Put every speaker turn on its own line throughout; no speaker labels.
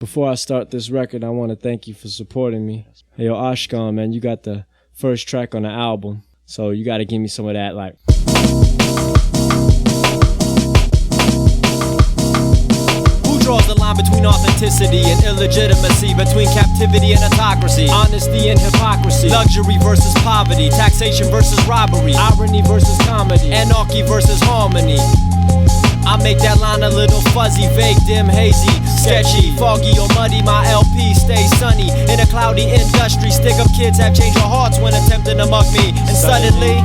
Before I start this record, I want to thank you for supporting me. Hey, yo, Ashkan, man, you got the first track on the album, so you got to give me some of that, like...
Draws the line between authenticity and illegitimacy, between captivity and autocracy, honesty and hypocrisy, luxury versus poverty, taxation versus robbery, irony versus comedy, anarchy versus harmony. I make that line a little fuzzy, vague, dim, hazy, sketchy, foggy or muddy. My LP stays sunny in a cloudy industry. Stick up kids have changed your hearts when attempting to mug me, and suddenly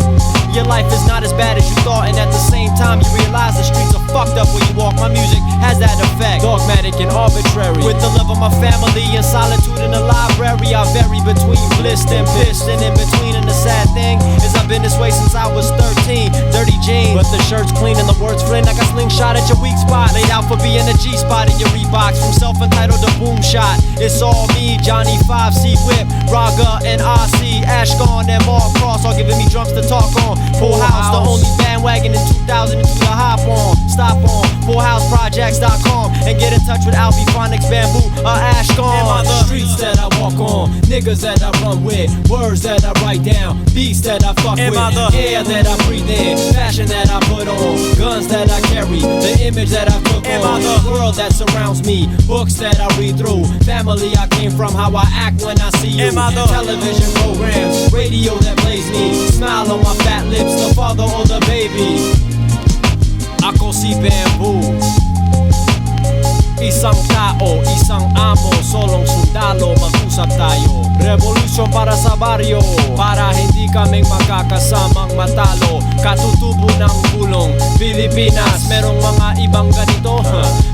your life is not as bad as you thought, and at the same time you realize the streets are fucked up when you walk. My music has that effect, dogmatic and arbitrary. With the love of my family and solitude in the library, I vary between blissed and pissed, and in between. And the sad thing is I've been this way since I was 13. Dirty jeans, but the shirt's clean and the words flint like a slingshot at your weak spot. Laid out for being a G-spot in your Reeboks. From Self Untitled to Boom Shot, it's all me, Johnny 5C Whip, Raga and RC, Ashkan and Mark Cross, all giving me drums to talk on. Full House, the only bandwagon in 2002 to hop on. Stop on FullHouseProjects.com and get in touch with Albie, Faniks, Bambu, or Ashkan. Am I the streets that I walk on, niggas that I run with, words that I write down, beats that I fuck with, air that I breathe in, fashion that I put on, guns that I carry, the image that I took on, the world that surrounds me, books that I read through, family I came from, how I act when I see you, television programs, radio that plays me, smile on my fat lips, the father or the baby. Ako si Bambu, isang tao, isang amo, solong sundalo, mag-usap tayo. Revolution para sa baryo, para hindi kaming magkakasamang matalo. Katutubo ng bulong Pilipinas, merong mga ibang ganito,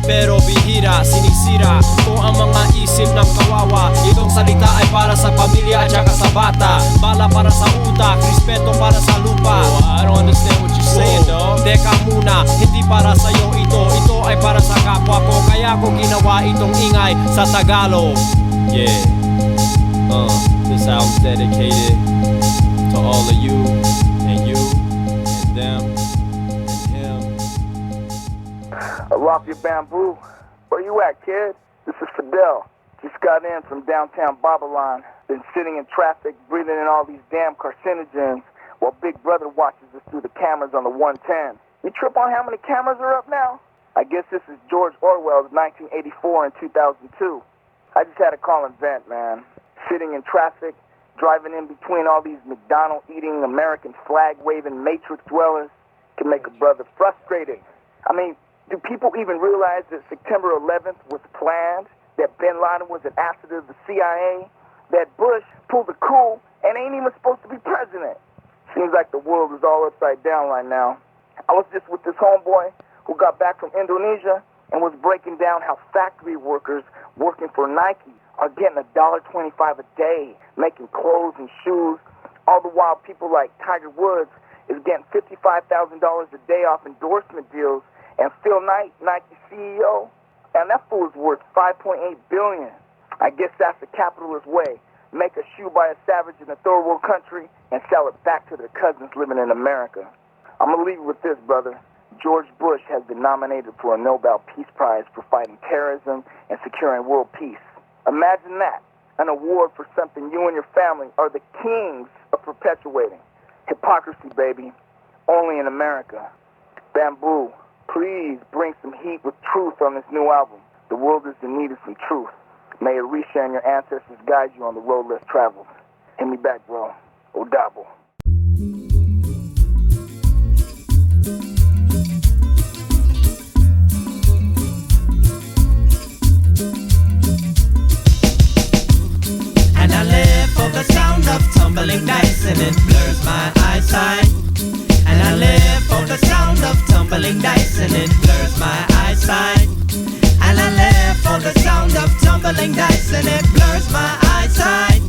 pero bihira, sinisira kung ang mga isip ng kawawa. Itong salita ay para sa pamilya at saka sa bata, bala para sa utak, respeto para sa lupa. I don't understand what you're saying, dog. Teka muna, hindi para sa'yo ito, ito ay para sa kapwa ko, kaya ko ginawa itong ingay sa Tagalog. Yeah, this album's dedicated to all of you, and them, and him.
Aloft your Bambu. Where you at, kid? This is Fidel. Just got in from downtown Babylon. Been sitting in traffic, breathing in all these damn carcinogens, while Big Brother watches us through the cameras on the 110. You trip on how many cameras are up now? I guess this is George Orwell's 1984 and 2002. I just had to call and vent, man. Sitting in traffic, driving in between all these McDonald-eating, American flag-waving matrix dwellers can make a brother frustrated. I mean, do people even realize that September 11th was planned, that bin Laden was an asset of the CIA, that Bush pulled a coup and ain't even supposed to be president? Seems like the world is all upside down right now. I was just with this homeboy who got back from Indonesia and was breaking down how factory workers working for Nike are getting $1.25 a day, making clothes and shoes, all the while people like Tiger Woods is getting $55,000 a day off endorsement deals, and Phil Knight, Nike CEO, and that fool is worth $5.8 billion. I guess that's the capitalist way. Make a shoe by a savage in a third world country and sell it back to their cousins living in America. I'm going to leave you with this, brother. George Bush has been nominated for a Nobel Peace Prize for fighting terrorism and securing world peace. Imagine that, an award for something you and your family are the kings of perpetuating. Hypocrisy, baby, only in America. Bambu, please bring some heat with truth on this new album. The world is in need of some truth. May Orisha and your ancestors guide you on the road less traveled. Hit me back, bro. Odabo.
And I live for the sound of tumbling dice, and it blurs my eyesight. And I live for the sound of tumbling dice, and it blurs my eyesight. And I live for the sound of tumbling dice, and it blurs my eyesight.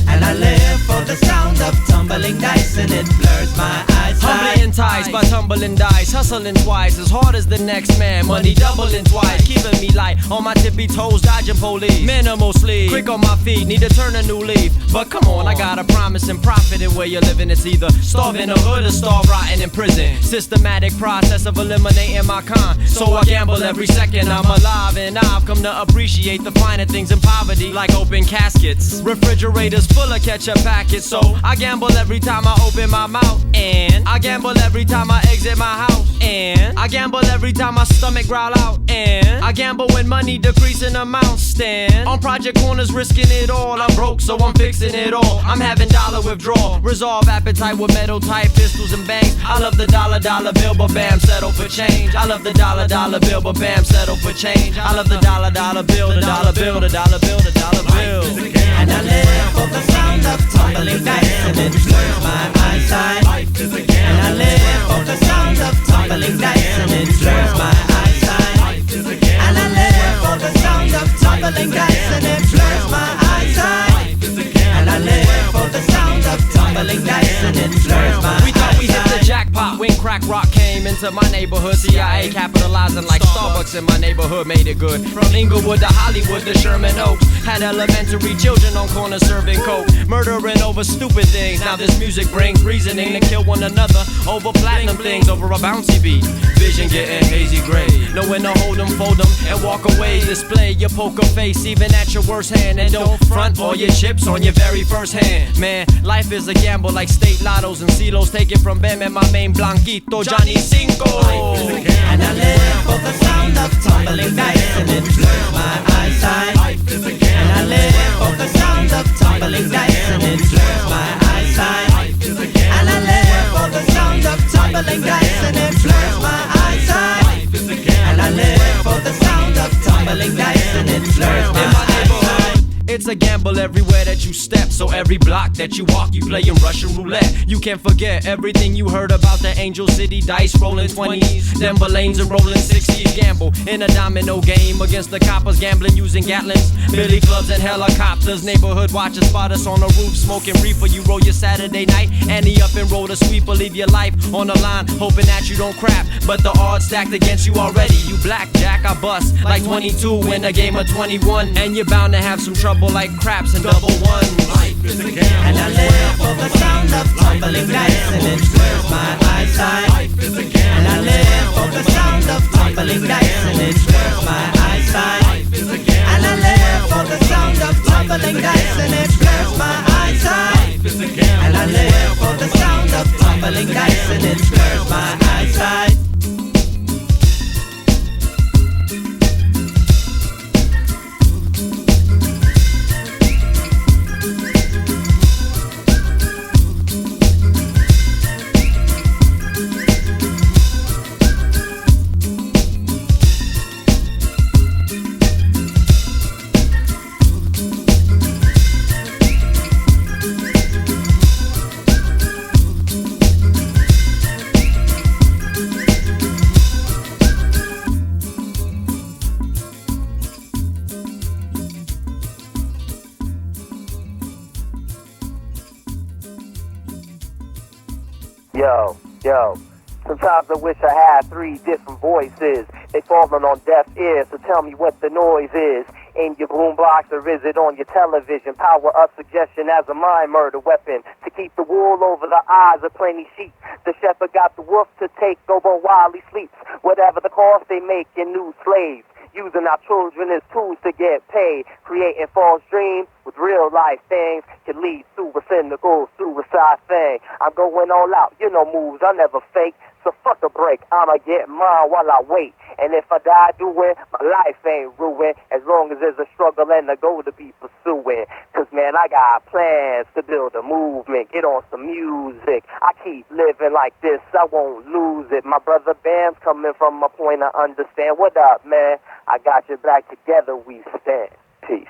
And I live for the sound of tumbling dice, and it blurs my eyesight.
Humbly enticed by tumbling gambling dice, hustling twice as hard as the next man. Money doubling twice, keeping me light on my tippy toes, dodging police. Minimal sleep, quick on my feet, need to turn a new leaf. But come on, I got a promise and profit in where you're living. It's either starve in the hood or starve rotting in prison. Systematic process of eliminating my con. So I gamble every second I'm alive, and I've come to appreciate the finer things in poverty, like open caskets, refrigerators full of ketchup packets. So I gamble every time I open my mouth, and I gamble every time I exit my house, and I gamble every time my stomach growl out, and I gamble when money decrease in amount. Stand on project corners risking it all. I'm broke so I'm fixing it all. I'm having dollar withdrawal, resolve appetite with metal type pistols and bangs. I love the dollar bill, but bam, settle for change. I love the dollar bill, but bam, settle for change. I love the dollar bill, the dollar bill, the dollar bill, the dollar bill.
And I live for the sound of tumbling dice, and it blurs my eyesight. And I live for the sound of tumbling dice, and it blurs my eyesight. And I live for the sound of tumbling dice, and it blurs my eyesight. And I live for the sound of tumbling dice, and it blurs my eyesight.
We thought we hit the jackpot when crack rock came into my neighborhood. CIA capitalizing like Starbucks in my neighborhood made it good. From Inglewood to Hollywood to Sherman Oaks, had elementary children on corners serving coke, murdering over stupid things. Now this music brings reasoning to kill one another over platinum things, over a bouncy beat. Vision getting hazy gray, knowing to hold 'em, fold 'em, and walk away. Display your poker face even at your worst hand, and don't front all your chips on your very first hand. Man, life is a gamble like state lottos and CeeLos. Take it from Bam and my main Blanquito, Johnny Cinco.
And I live for the sound of tumbling dice, and it blurs my eyesight. And I live for the sound of tumbling dice, and it blurs my eyesight. And I live for the sound of tumbling dice, and it blurs my eyesight. And I live for the sound of tumbling dice, and it blurs my eyesight.
It's a gamble everywhere that you step, so every block that you walk, you playing Russian roulette. You can't forget everything you heard about the Angel City dice, rolling 20s, Denver lanes and rolling 60s. Gamble in a domino game against the coppers, gambling using Gatlins, billy clubs and helicopters. Neighborhood watchers spot us on the roof, smoking reefer. You roll your Saturday night, Annie up and roll the sweeper. Leave your life on the line, hoping that you don't crap, but the odds stacked against you already. You blackjack, I bust like 22 in a game of 21, and you're bound to have some trouble like craps and double ones.
And I live for the sound of tumbling dice, and it blurs my eyesight. And I live for the sound of tumbling dice, and it blurs my eyesight. And I live for the sound of tumbling dice, and it blurs my eyesight. And I live for the sound of tumbling dice, and it blurs my eyesight.
Yo, sometimes I wish I had 3 different voices. They falling on deaf ears, so tell me what the noise is. In your boombox or is it on your television? Power of suggestion as a mind murder weapon to keep the wool over the eyes of plenty sheep. The shepherd got the wolf to take over while he sleeps. Whatever the cost, they making new slaves. Using our children as tools to get paid. Creating false dreams with real life things can lead to a cynical suicide thing. I'm going all out, you know moves I never fake. So fuck a break, I'ma get mine while I wait. And if I die doing, my life ain't ruined. As long as there's a struggle and a goal to be pursuing. Cause man, I got plans to build a movement. Get on some music. I keep living like this, I won't lose it. My brother Bam's coming from a point I understand. What up, man? I got your back, together we stand. Peace.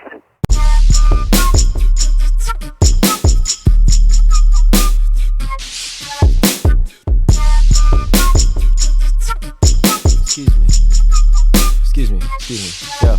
Excuse me. Yo.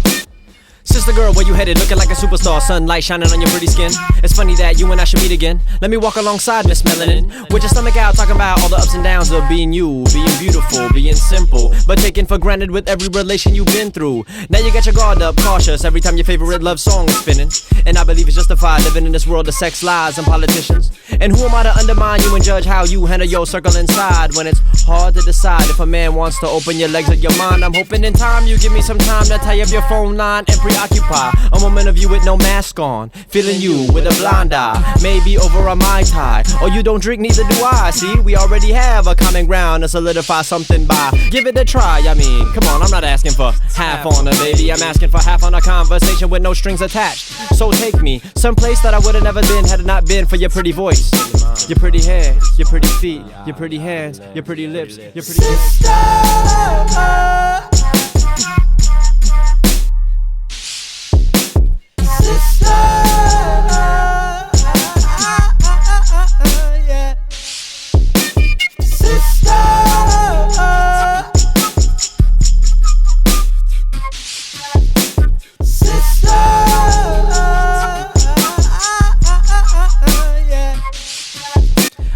sister girl, where you headed? Looking like a superstar, sunlight shining on your pretty skin. It's funny that you and I should meet again. Let me walk alongside Miss Melanin, with your stomach out, talking about all the ups and downs of being you, being beautiful, being simple, but taken for granted with every relation you've been through. Now you got your guard up, cautious every time your favorite love song is spinning. And I believe it's justified living in this world of sex, lies, and politicians. And who am I to undermine you and judge how you handle your circle inside, when it's hard to decide if a man wants to open your legs or your mind? I'm hoping in time you give me some time to tie up your phone line and preoccupy a moment of you with no mask on, feeling you with a blind eye, maybe over a Mai Tai. Or you don't drink, neither do I. See, we already have a common ground to solidify something by. Give it a try, I mean, come on, I'm not asking for half on a baby, I'm asking for half on a conversation with no strings attached. So take me someplace that I would've never been had it not been for your pretty voice, your pretty hair, your pretty feet, your pretty hands, your pretty lips, your pretty sister.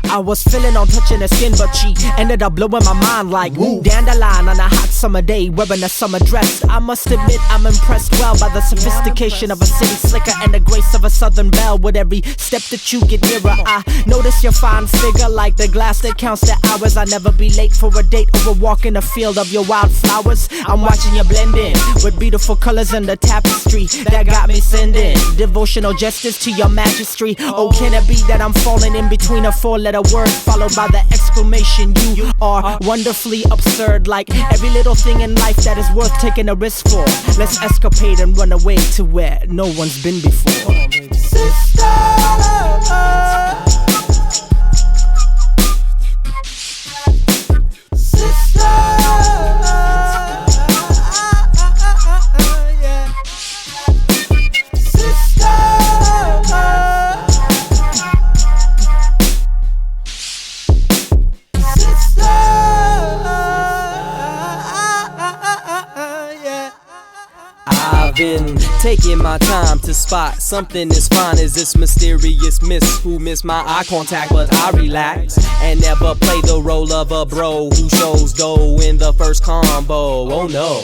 I was feeling on touching her skin, but she ended up blowing my mind like dandelion on a hot summer day, wearing a summer dress. I must admit I'm impressed well by the sophistication of a city slicker and the grace of a southern belle. With every step that you get nearer, I notice your fine figure like the glass that counts the hours. I never be late for a date or a walk in a field of your wildflowers. I'm watching you blend in with beautiful colors in the tapestry that got me sending devotional gestures to your majesty. Oh, can it be that I'm falling in between a four-letter word followed by the exclamation? You are wonderfully absurd, like every little thing in life that is worth taking a risk for. Let's escapade and run away to where no one's been before. Sister,
been taking my time to spot something as fine as this mysterious miss who missed my eye contact, but I relax and never play the role of a bro who shows dough in the first combo. Oh no,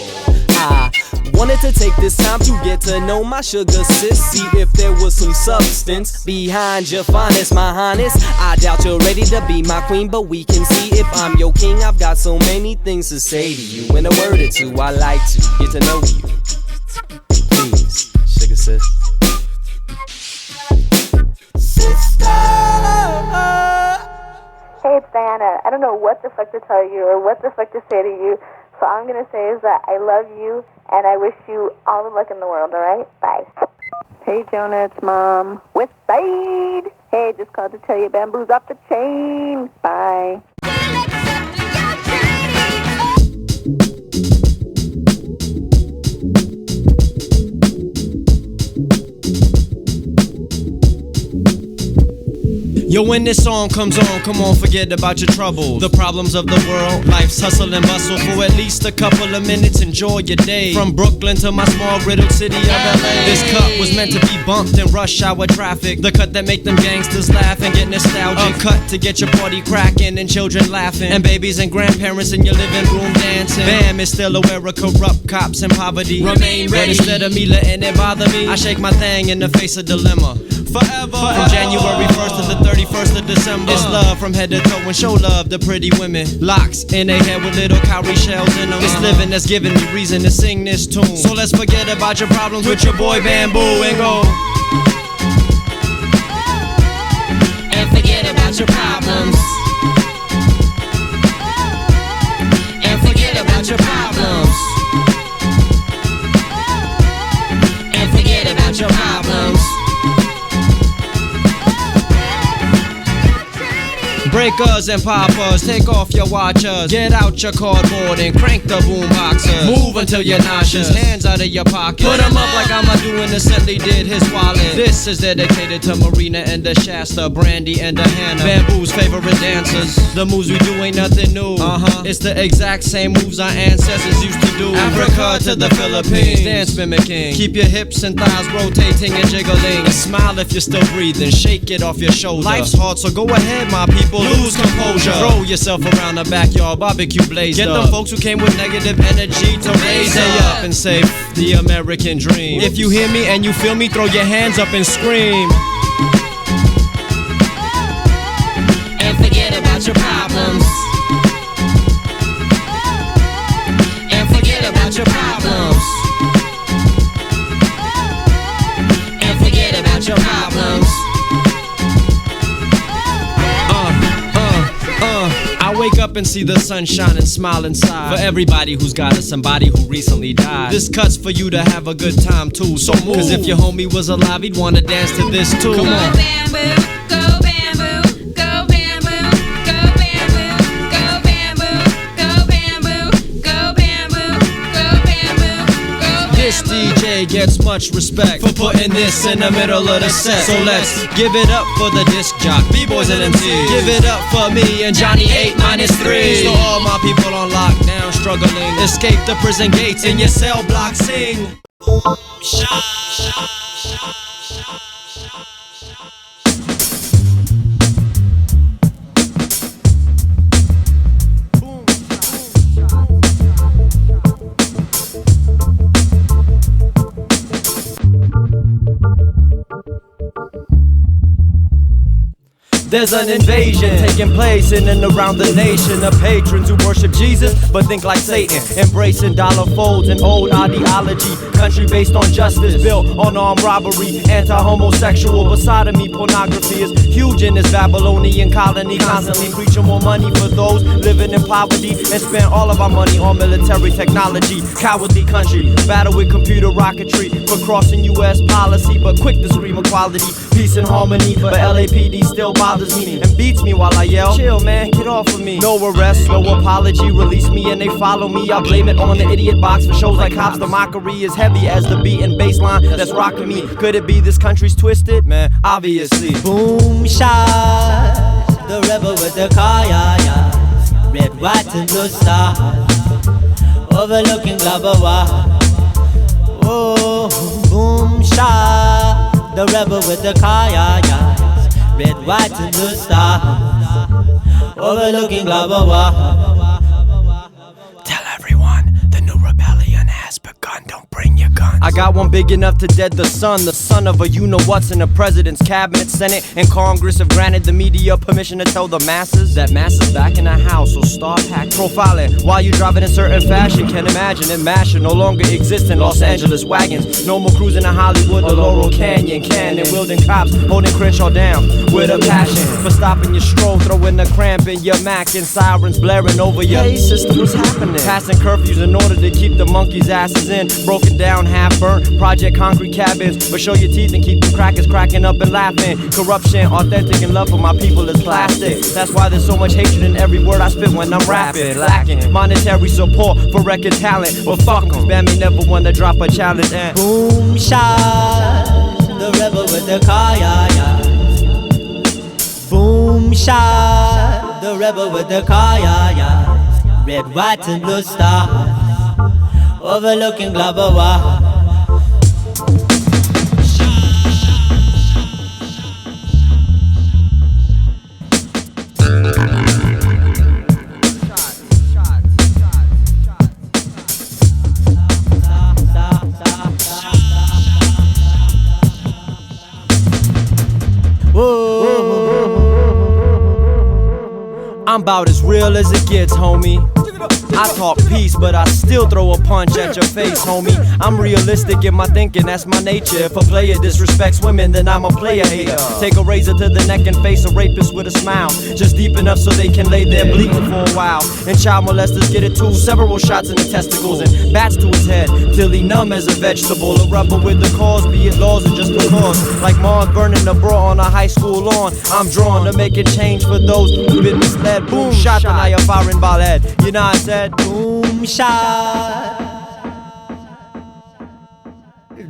I wanted to take this time to get to know my sugar sis, see if there was some substance behind your finest, my highness. I doubt you're ready to be my queen, but we can see if I'm your king. I've got so many things to say to you, in a word or two I like to get to know you. Please, sugar sis.
Sister. Hey, it's Diana. I don't know what the fuck to tell you or what the fuck to say to you, so all I'm gonna say is that I love you and I wish you all the luck in the world, alright? Bye. Hey, Jonah, it's Mom. With Side. Hey, just called to tell you Bambu's off the chain. Bye.
Yo, when this song comes on, come on, forget about your troubles, the problems of the world, life's hustle and bustle. For at least a couple of minutes, enjoy your day. From Brooklyn to my small riddled city of LA. This cut was meant to be bumped in rush hour traffic, the cut that make them gangsters laugh and get nostalgic. A cut to get your party cracking and children laughing, and babies and grandparents in your living room dancing. Bam is still aware of corrupt cops and poverty. Remain ready. But instead of me letting it bother me, I shake my thing in the face of dilemma. Forever. From January 1st to the 31st of December, it's love from head to toe and show love to pretty women. Locks in their hair with little cowrie shells in them. It's living that's giving me reason to sing this tune. So let's forget about your problems with your boy Bambu and go. And forget about your problems. And forget about your problems. And forget about your problems. Breakers and poppers, take off your watchers. Get out your cardboard and crank the boom boxers. Move until you're nauseous, hands out of your pocket. Put them up like I'ma do innocently did his wallet. This is dedicated to Marina and the Shasta, Brandy and the Hannah, Bambu's favorite dancers. The moves we do ain't nothing new. It's the exact same moves our ancestors used to do. Africa to the Philippines, dance mimicking. Keep your hips and thighs rotating and jiggling. And smile if you're still breathing, shake it off your shoulder. Life's hard, so go ahead, my people, lose composure. Throw yourself around the backyard, barbecue blaze. Get them folks who came with negative energy to raise up and say, the American dream. If you hear me and you feel me, throw your hands up and scream. And forget about your problems. And forget about your problems. And forget about your problems. I wake up and see the sun shine and smile inside. For everybody who's got somebody who recently died. This cut's for you to have a good time too. So move. Cause if your homie was alive, he'd wanna dance to this too. Come on.
Bamboo, go bamboo, go bamboo, go bamboo, go bamboo, go bamboo, go bamboo, go bamboo, go bamboo.
This DJ gets much respect for putting this in the middle of the set. So let's give it up for the disc jock, B-boys and MCs. Give it up for me and Johnny 8-3. So all my people on lockdown struggling, escape the prison gates in your cell block, sing. There's an invasion taking place in and around the nation of patrons who worship Jesus but think like Satan, embracing dollar folds and old ideology. Country based on justice, built on armed robbery, anti-homosexual, but sodomy, pornography is huge in this Babylonian colony. Constantly preaching more money for those living in poverty and spend all of our money on military technology. Cowardly country, battle with computer rocketry for crossing U.S. policy, but quick to scream equality, peace and harmony. But LAPD still bothers me and beats me while I yell, chill man, get off of me. No arrest, no apology, release me and they follow me. I blame it on the idiot box for shows like Cops. The mockery is heavy as the beat and bass line that's rocking me. Could it be this country's twisted? Man, obviously.
Boom shot, the rebel with the car, yeah. Red, white and blue star, overlooking Gabawa. Oh, boom shot, the rebel with the car, yeah. Red, white and blue star, overlooking Gabawa.
Tell everyone the new rebellion has begun. Don't bring your guns. I got one big enough to dead the son of a you-know-what's in the president's cabinet. Senate and Congress have granted the media permission to tell the masses that masses back in the house will start hack profiling while you driving in certain fashion. Can't imagine it mashing, no longer exist in Los Angeles wagons. No more cruising in Hollywood or Laurel Canyon. Cannon wielding cops holding Crenshaw down with a passion for stopping your stroll, throwing a cramp in your Mac and sirens blaring over your hey sister, what's happening? Passing curfews in order to keep the monkeys' asses in. Broken down, half burnt, project concrete cabins. But show your teeth and keep them crackers cracking up and laughing. Corruption, authentic, and love for my people is plastic. That's why there's so much hatred in every word I spit when I'm rapping. Lacking monetary support for record talent. Well, fuck 'em, 'cause band me never wanna drop a challenge. And
boom shot, the rebel with the car, yeah. Boom shot, the rebel with the car, yeah. Red, white and blue star, overlooking Gabawa.
I'm about as real as it gets, homie. I talk peace, but I still throw a punch at your face, homie. I'm realistic in my thinking, that's my nature. If a player disrespects women, then I'm a player hater. Take a razor to the neck and face a rapist with a smile, just deep enough so they can lay there bleeding for a while. And child molesters get it too, several shots in the testicles and bats to his head till he numb as a vegetable. A rubber with the cause, be it laws or just a cause. Like Mars burning the bra on a high school lawn. I'm drawn to make a change for those who've been misled. Boom shot, and now you're firing ballad. You know I said boom shot.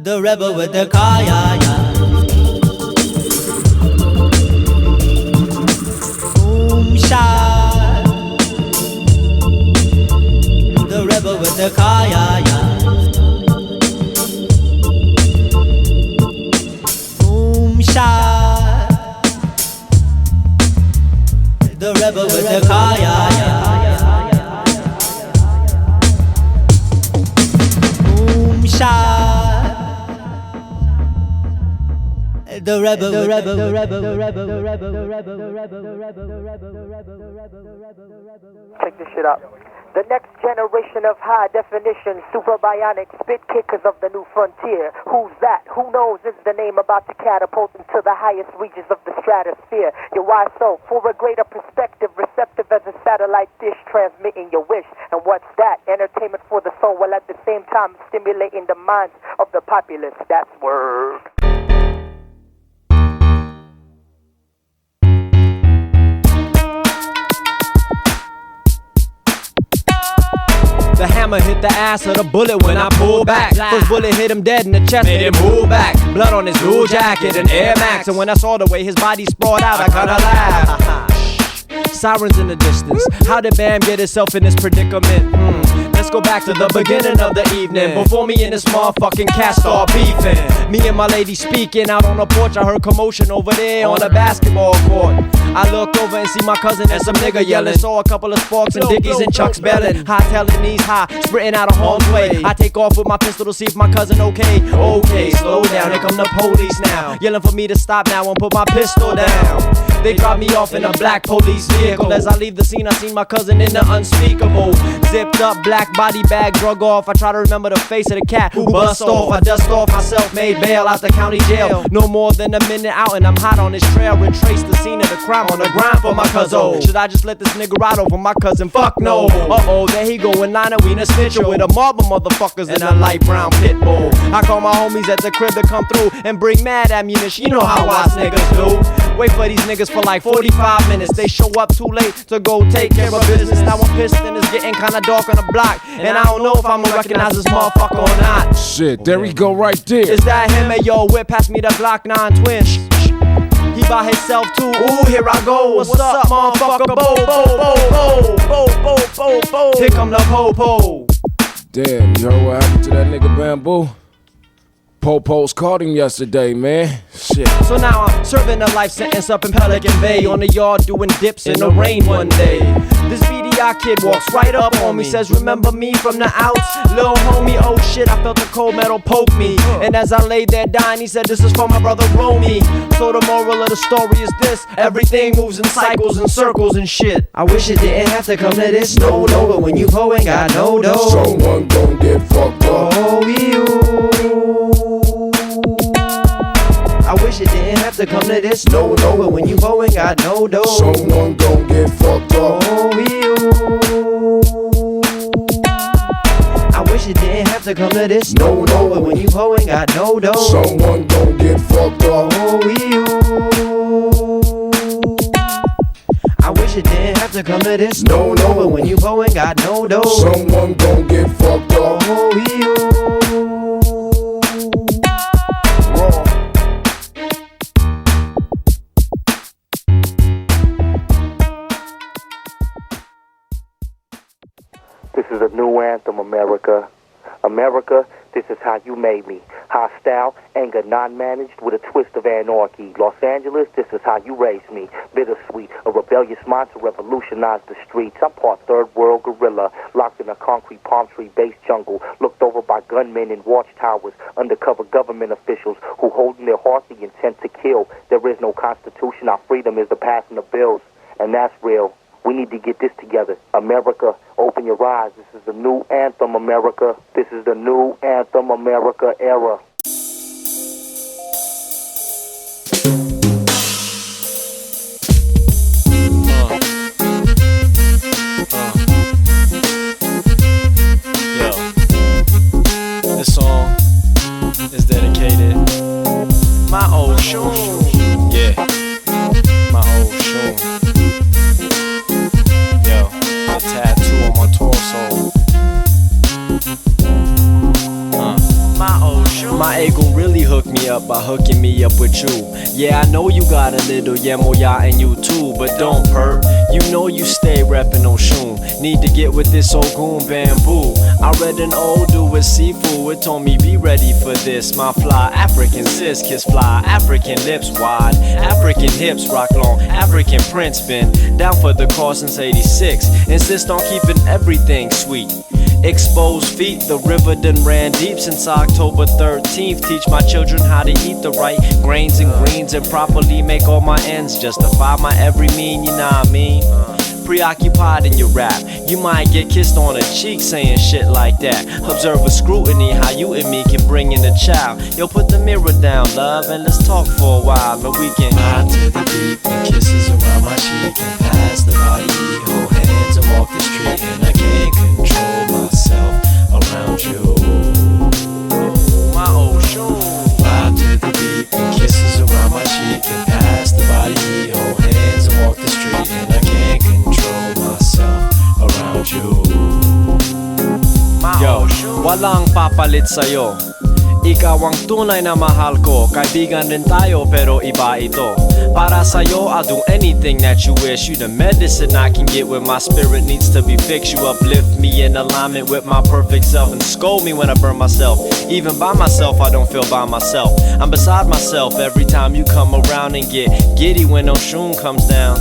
The rebel with the car, yeah, yeah. Boom shot. The rebel with the car, yeah, yeah. Boom shot. The rebel with the car, yeah, yeah. Boom shot. The rebel, the rebel, the rebel, the rebel, the rebel, the rebel, the rebel, the rebel, the rebel, the rebel, the rebel.
Check this shit out. The next generation of high definition, super bionic spit kickers of the new frontier. Who's that? Who knows is the name about to catapult into the highest regions of the stratosphere. Your why so? For a greater perspective, receptive as a satellite dish transmitting your wish. And what's that? Entertainment for the soul, while at the same time stimulating the minds of the populace. That's word.
The hammer hit the ass of the bullet when I pulled back. First bullet hit him dead in the chest, made him move back. Blood on his blue jacket and Air Max. And when I saw the way his body sprawled out, I kinda laughed. Sirens in the distance. How did Bam get himself in this predicament? Let's go back to the beginning of the evening, before me and this motherfucking cat start beefing. Me and my lady speaking out on the porch. I heard commotion over there on the basketball court. I looked over and see my cousin and some nigga yelling. Saw a couple of sparks and diggies and chucks belling. Hightailing knees high, sprinting out of harm's way. I take off with my pistol to see if my cousin okay. Okay, slow down, here come the police now, yelling for me to stop now and put my pistol down. They dropped me off in a black police vehicle. As I leave the scene, I seen my cousin in the unspeakable. Zipped up, black body bag, drug off. I try to remember the face of the cat who bust off. I dust off myself, made bail out the county jail. No more than a minute out and I'm hot on this trail. Retrace the scene of the crime on the grind for my cousin. Should I just let this nigga ride over my cousin? Fuck no. Uh-oh, there he go in line and we in a snitcher with a mob of motherfuckers in a light brown pit bull. I call my homies at the crib to come through and bring mad ammunition. You know how us niggas do. Wait for these niggas for like 45 minutes. They show up too late to go take care of business. Now I'm pissed and it's getting kinda dark on the block, and I don't know if I'ma recognize this motherfucker or not.
Shit, there we go right there.
Is that him? Hey yo, whip past me the Glock 9 twin. He by himself too. Ooh, here I go. What's up, motherfucker? Bo, bo, bo, bo, bo, bo, bo, bo. Here come the po-po.
Damn, you heard what happened to that nigga Bambu? Po-Po's caught him yesterday, man. Shit.
So now I'm serving a life sentence up in Pelican Bay, on the yard doing dips in the rain one day. This BDI kid walks right up on me, says, remember me from the outs? Lil' homie, oh shit, I felt the cold metal poke me. And as I laid there dying, he said, this is for my brother Romy. So the moral of the story is this: everything moves in cycles and circles and shit. I wish it didn't have to come to this, no, but when you po ain't got no dough,
someone gon' get fucked up.
Oh, you. I wish it didn't have to come to this, no, but when you po ain't got no dough,
someone gon' get fucked up.
Oh, you. I wish it didn't have to come to this, no, but when you po ain't got no dough,
someone gon' get fucked up.
Oh, you. I wish it didn't have to come to this, no, but when you po ain't got no dough,
someone gon' get fucked up.
Oh, you.
This is a new anthem, America. America, this is how you made me. Hostile, anger non-managed with a twist of anarchy. Los Angeles, this is how you raised me. Bittersweet, a rebellious monster revolutionized the streets. I'm part third world gorilla, locked in a concrete palm tree-based jungle, looked over by gunmen in watchtowers, undercover government officials who hold in their hearts the intent to kill. There is no constitution. Our freedom is the passing of bills, and that's real. We need to get this together. America, open your eyes. This is the new anthem, America. This is the new anthem, America era.
Yo, this song is dedicated
Oshun. Yeah, my Oshun. Yo, the tattoo on my torso. My Oshun. My ego really hooked me up by hooking me up with you. Yeah, I know you got a little Yemoya in you too, but don't perp. You know you stay reppin' Oshun. Need to get with this Ogun Bambu. I read an old dude with seafood. It told me be ready for this. My fly African sis, kiss fly African lips wide, African hips rock long, African prints been down for the cause since '86. Insist on keeping everything sweet. Exposed feet, the river done ran deep since October 13th. Teach my children how to eat the right grains and greens and properly make all my ends justify my every mean, you know what I mean? Preoccupied in your rap, you might get kissed on the cheek saying shit like that. Observe with scrutiny how you and me can bring in a child. Yo, put the mirror down, love, and let's talk for a while. But we can ride to the beat with kisses around my cheek and pass the body, hold hands and walk the street, and I can't control myself around you. My Oshun. Ride to the beat with kisses around my cheek and pass the body, hold hands and walk the street, and I can't control myself around you. Yo, walang papalit sa'yo. Ikaw ang tunay na mahal ko. Kaibigan din tayo pero iba ito. Para sa'yo, I'll do anything that you wish. You the medicine I can get when my spirit needs to be fixed. You uplift me in alignment with my perfect self and scold me when I burn myself. Even by myself, I don't feel by myself. I'm beside myself every time you come around and get giddy when Oshun comes down.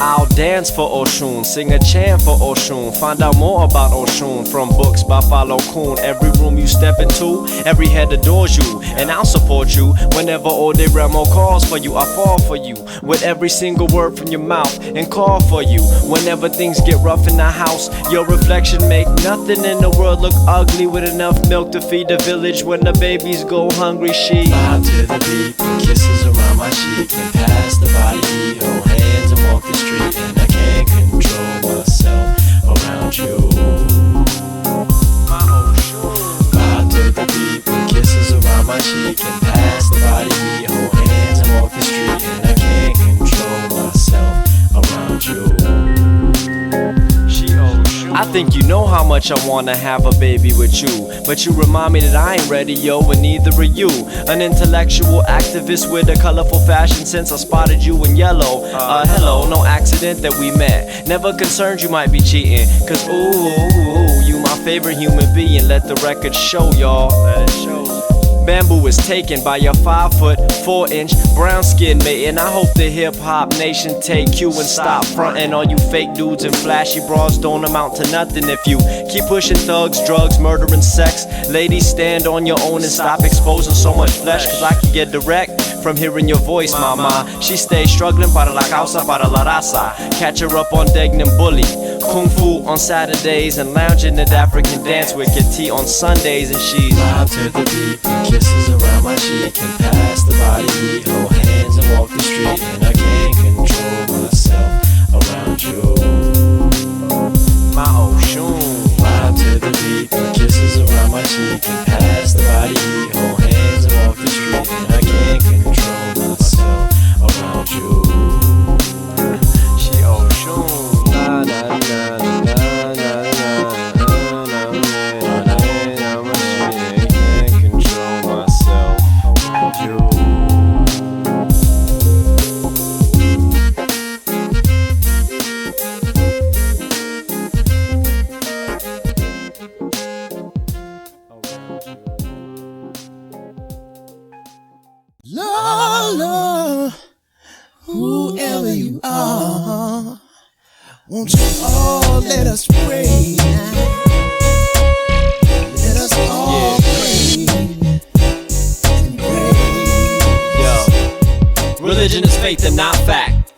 I'll dance for Oshun, sing a chant for Oshun. Find out more about Oshun from books by Follow Kun. Every room you step into, every head adores you, and I'll support you. Whenever Ode Remo calls for you, I fall for you. With every single word from your mouth and call for you. Whenever things get rough in the house, your reflection make nothing in the world look ugly. With enough milk to feed the village when the babies go hungry, she vibe to the beat, kisses around my cheek and pass the body, hold hands and walk the street. And I can't control myself around you. My Oshun. Vibe to the beat with kisses around my cheek and pass the body, hold hands and walk the street. And I can't control myself around you. She Oshun. I think you know how much I wanna have a baby with you, but you remind me that I ain't ready, yo, and neither are you. An intellectual activist with a colorful fashion sense. I spotted you in yellow. Hello, no accident that we met. Never concerned you might be cheating, cause ooh, you my favorite human being. Let the record show, y'all. Let it show. Bambu is taken by your 5'4" brown skin mate, and I hope the hip hop nation take you and stop frontin'. All you fake dudes and flashy bras don't amount to nothing if you keep pushing thugs, drugs, murder and sex. Ladies, stand on your own and stop exposing so much flesh, cause I can get direct from hearing your voice, mama. She stays struggling para la causa, para la raza. Catch her up on Degnan Bully, Kung Fu on Saturdays, and lounging at African dance with tea on Sundays, and she's vibe to the beat, kisses around my cheek and pass the body, hold hands and walk the street, and I can't control myself around you. My Oshun. Vibe to the beat, kisses around my cheek and pass the body, hold hands and walk the street, and I can't control myself around you. She Oshun. Na na na na na na na na. Can't control myself around you.
Lord, whoever you are, won't you all let us pray? Let us all pray and pray.
Yo, religion is faith and not fact.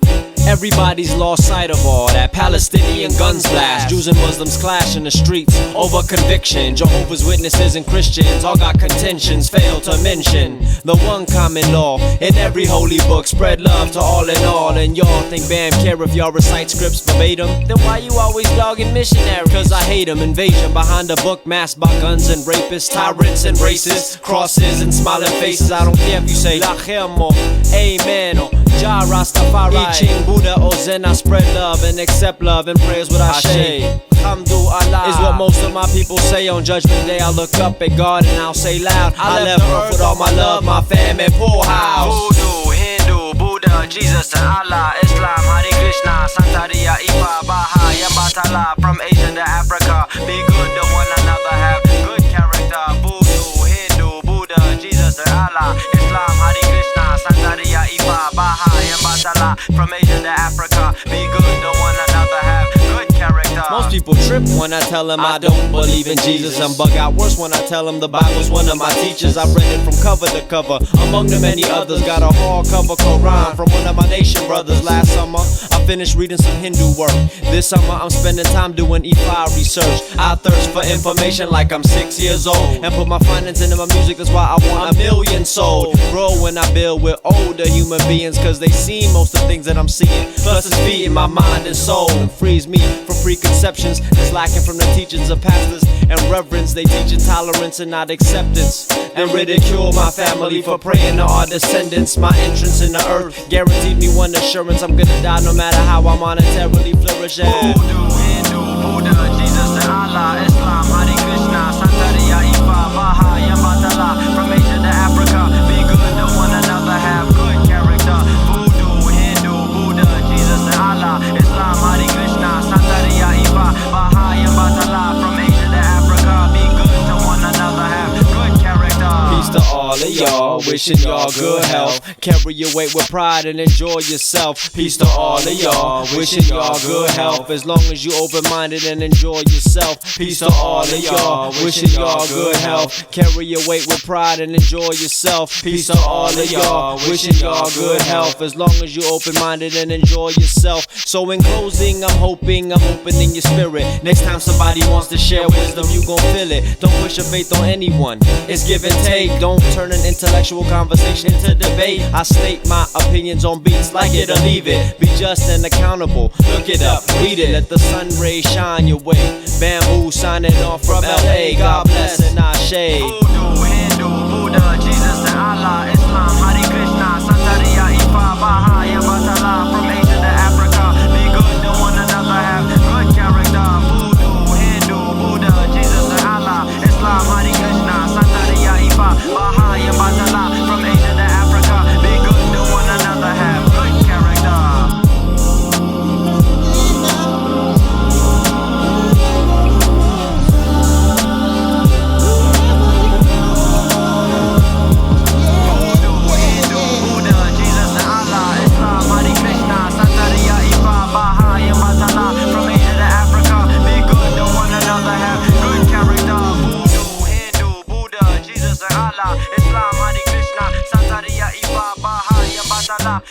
Everybody's lost sight of all that. Palestinian guns blast, Jews and Muslims clash in the streets over conviction. Jehovah's Witnesses and Christians all got contentions, fail to mention the one common law in every holy book. Spread love to all in all. And y'all think Bam care if y'all recite scripts verbatim? Then why you always dogging missionaries? Cause I hate them. Invasion behind the book, masked by guns and rapists, tyrants and racists, crosses and smiling faces. I don't care if you say Lachem or Amen or Jah Rastafari, I Ching, Buddha or Zen. I spread love and accept love and prayers with Ashe. Alhamdulillah is what most of my people say on Judgment Day. I look up at God and I'll say loud, I left earth with all my love, my fam and poorhouse.
Voodoo, Hindu, Buddha, Jesus and Allah, Islam, Hare Krishna, Santeria, Ifa, Baha, Yambatala. From Asia to Africa, be good to one another, have good character. Voodoo, Hindu, Buddha, Jesus and Allah, Islam, Hare Krishna, Santeria, Ifa, Baha, Yambatala. From Asia to Africa, be good to one another, have good character.
Most people trip when I tell them I don't believe in Jesus, and bug out worse when I tell them the Bible's one of my teachers. I've read it from cover to cover, among the many others. Got a hardcover Quran from one of my nation brothers. Last summer, I finished reading some Hindu work. This summer, I'm spending time doing Ifa research. I thirst for information like I'm 6 years old, and put my finance into my music. That's why I want 1 million sold. Grow when I build with older human beings, cause they see most of the things that I'm seeing. Plus it's feeding my mind and soul, and frees me from preconceptions that's lacking from the teachings of pastors and reverends. They teach intolerance and not acceptance, and ridicule my family for praying to our descendants. My entrance in the earth guaranteed me one assurance: I'm gonna die no matter how I monetarily flourish.
Voodoo, Hindu, Buddha, Jesus and Allah, Islam, Hare Krishna, Santeria, Ifa, Baha, Yambatala. From Asia to Africa, be good to one another, have good character. Voodoo, Hindu, Buddha, Jesus and Allah, Islam, Hare Krishna, Santeria, Ifa, Baha, Yambatala. From Asia to Africa, be good to one another, have good character.
Peace to all of y'all, wishing y'all good health. Carry your weight with pride and enjoy yourself. Peace to all of y'all, wishing y'all good health. As long as you open-minded and enjoy yourself. Peace to all of y'all, wishing y'all good health. Carry your weight with pride and enjoy yourself. Peace to all of y'all, wishing y'all good health. As long as you open-minded and enjoy yourself. So in closing, I'm hoping in your spirit. Next time somebody wants to share wisdom, you gon' feel it. Don't push your faith on anyone, it's give and take. Don't turn an intellectual conversation into debate. I state my opinions on beats, like it or leave it. Be just and accountable, look it up, read it. Let the sun rays shine your way. Bambu signing off from LA. God bless and Ashe.
Voodoo, Hindu, Buddha, Jesus and Allah, Islam, Hare Krishna, Santeria, Ifa, Baha, Yambatala. From Asia to Africa, be good to one another, have good character. Voodoo, Hindu, Buddha, Jesus and Allah, Islam, Hare Krishna, Santeria, Ifa, Baha, Yambatala. From Asia to Africa, be good to one another, have good character.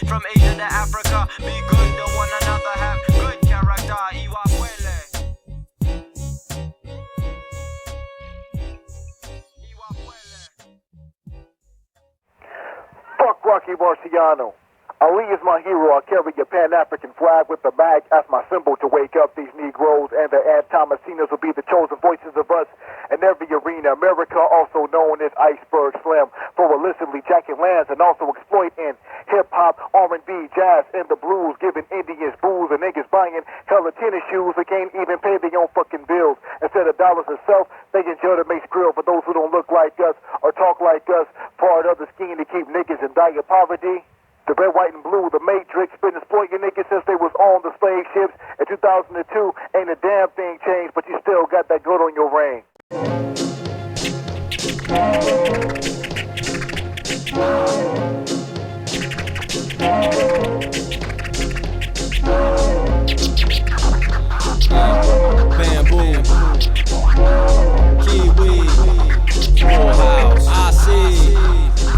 From Asia to Africa, be good to one another, have good character. Iwa Pwele. Iwa Pwele.
Fuck Rocky Marciano. Ali is my hero. I carry a Pan-African flag with a mag as my symbol to wake up these Negroes, and the anti-Macinas will be the chosen voices of us in every arena. America, also known as Iceberg Slim, for illicitly jacking lands and also exploiting hip-hop, R&B, jazz, and the blues, giving Indians booze and niggas buying hella tennis shoes that can't even pay their own fucking bills. Instead of dollars itself, they enjoy the Mace Grill for those who don't look like us or talk like us, part of the scheme to keep niggas in dire poverty. The red, white, and blue, the Matrix, been exploiting niggas since they was on the slave ships. In 2002, ain't a damn thing changed, but you still got that good on your ring.
Bambu, Kiwi, Full House, I see.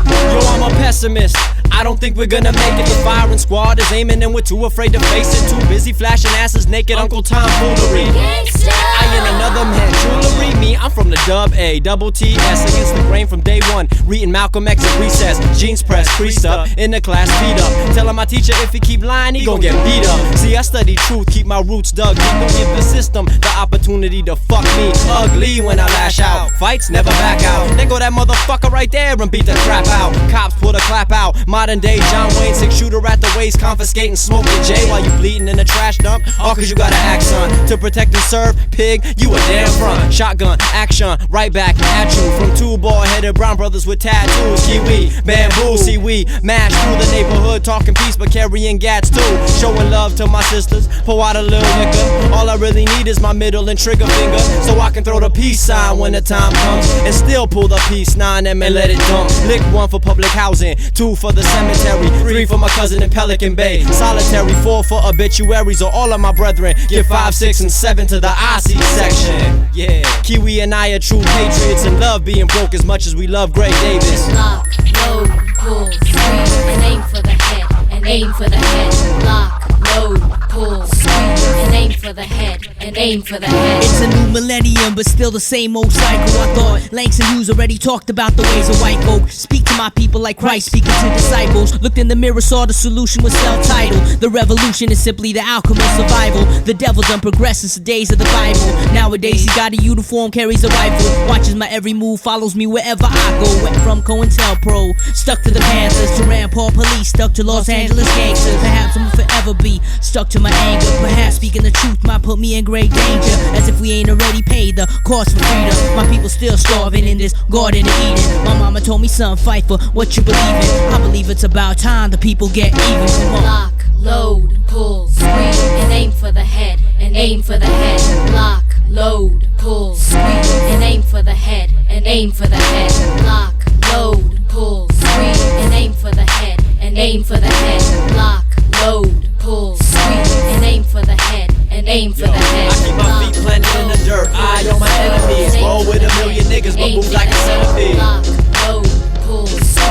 Yo, I'm a pessimist. I don't think we're gonna make it. The firing squad is aiming and we're too afraid to face it. Too busy flashing asses naked, Uncle Tom foolery. I ain't another man, jewelry. Me, I'm from the dub A, double TS against the grain from day one. Reading Malcolm X at recess, jeans pressed, creased up, in the class beat up. Telling my teacher if he keep lying, he gon' get beat up. See, I study truth, keep my roots dug deep. Don't give the system the opportunity to fuck me ugly when I lash out. Fights never back out. Then go that motherfucker right there and beat the crap out. Cops put a clap out. Modern day John Wayne, 6-shooter at the waist, confiscating, smoking J while you bleeding in a trash dump. All cause you got an axe son to protect and serve. Pig, you a damn front. Shotgun, action, right back at you. From two bald-headed brown brothers with tattoos. Kiwi, Bambu, see we mash through the neighborhood, talking peace but carrying gats too. Showing love to my sisters, pour out a little liquor. All I really need is my middle and trigger finger, so I can throw the peace sign when the time comes, and still pull the peace 9 and let it dump. Lick 1 for public housing, 2 for the cemetery, 3 for my cousin in Pelican Bay. Solitary, 4 for obituaries, or all of my brethren. Give 5, 6, and 7 to the IC section. Yeah, Kiwi and I are true patriots and love being broke as much as we love Greg Davis.
Lock, load, pull, squeeze, and aim for the head, and aim for the head. Lock, load, pull, squeeze, and aim for the head, and aim for the head.
It's a new millennium, but still the same old cycle. I thought Langston Hughes already talked about the ways of white folk. Speak to my people like Christ speaking to disciples. Looked in the mirror, saw the solution was self-titled. The revolution is simply the outcome of survival. The devil done progressed since the days of the Bible. Nowadays he got a uniform, carries a rifle, watches my every move, follows me wherever I go. Went from COINTELPRO, stuck to the Panthers, to Rand Paul police, stuck to Los Angeles gangsters. Perhaps I'm forever be stuck to my anger. Perhaps speaking the truth might put me in great danger, as if we ain't already paid the cost for freedom. My people still starving in this garden of Eden. My mama told me, son, fight for what you believe in. I believe it's about time the people get even. Come on.
Lock, load, pull, squeeze, and aim for the head, and aim for the head. Lock, load, pull, squeeze, and aim for the head, and aim for the head. Lock, load, pull, squeeze, and aim for the head, and aim for the head. Lock, load, pull, squeeze, and aim for the head, and aim for the head.
I keep my feet planted in the dirt, eye on my enemies. Roll with a million niggas, but move like a centipede.
Lock, load, pull, squeeze,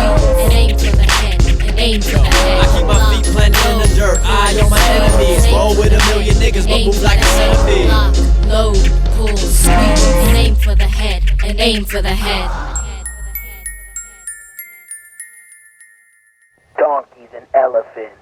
and aim for the head, and aim for the head.
I keep my feet planted in the dirt, eye on my enemies. Roll with a million niggas, but move like a centipede.
Lock, load, pull, squeeze, and aim for the head, and aim for the head.
Donkeys and elephants.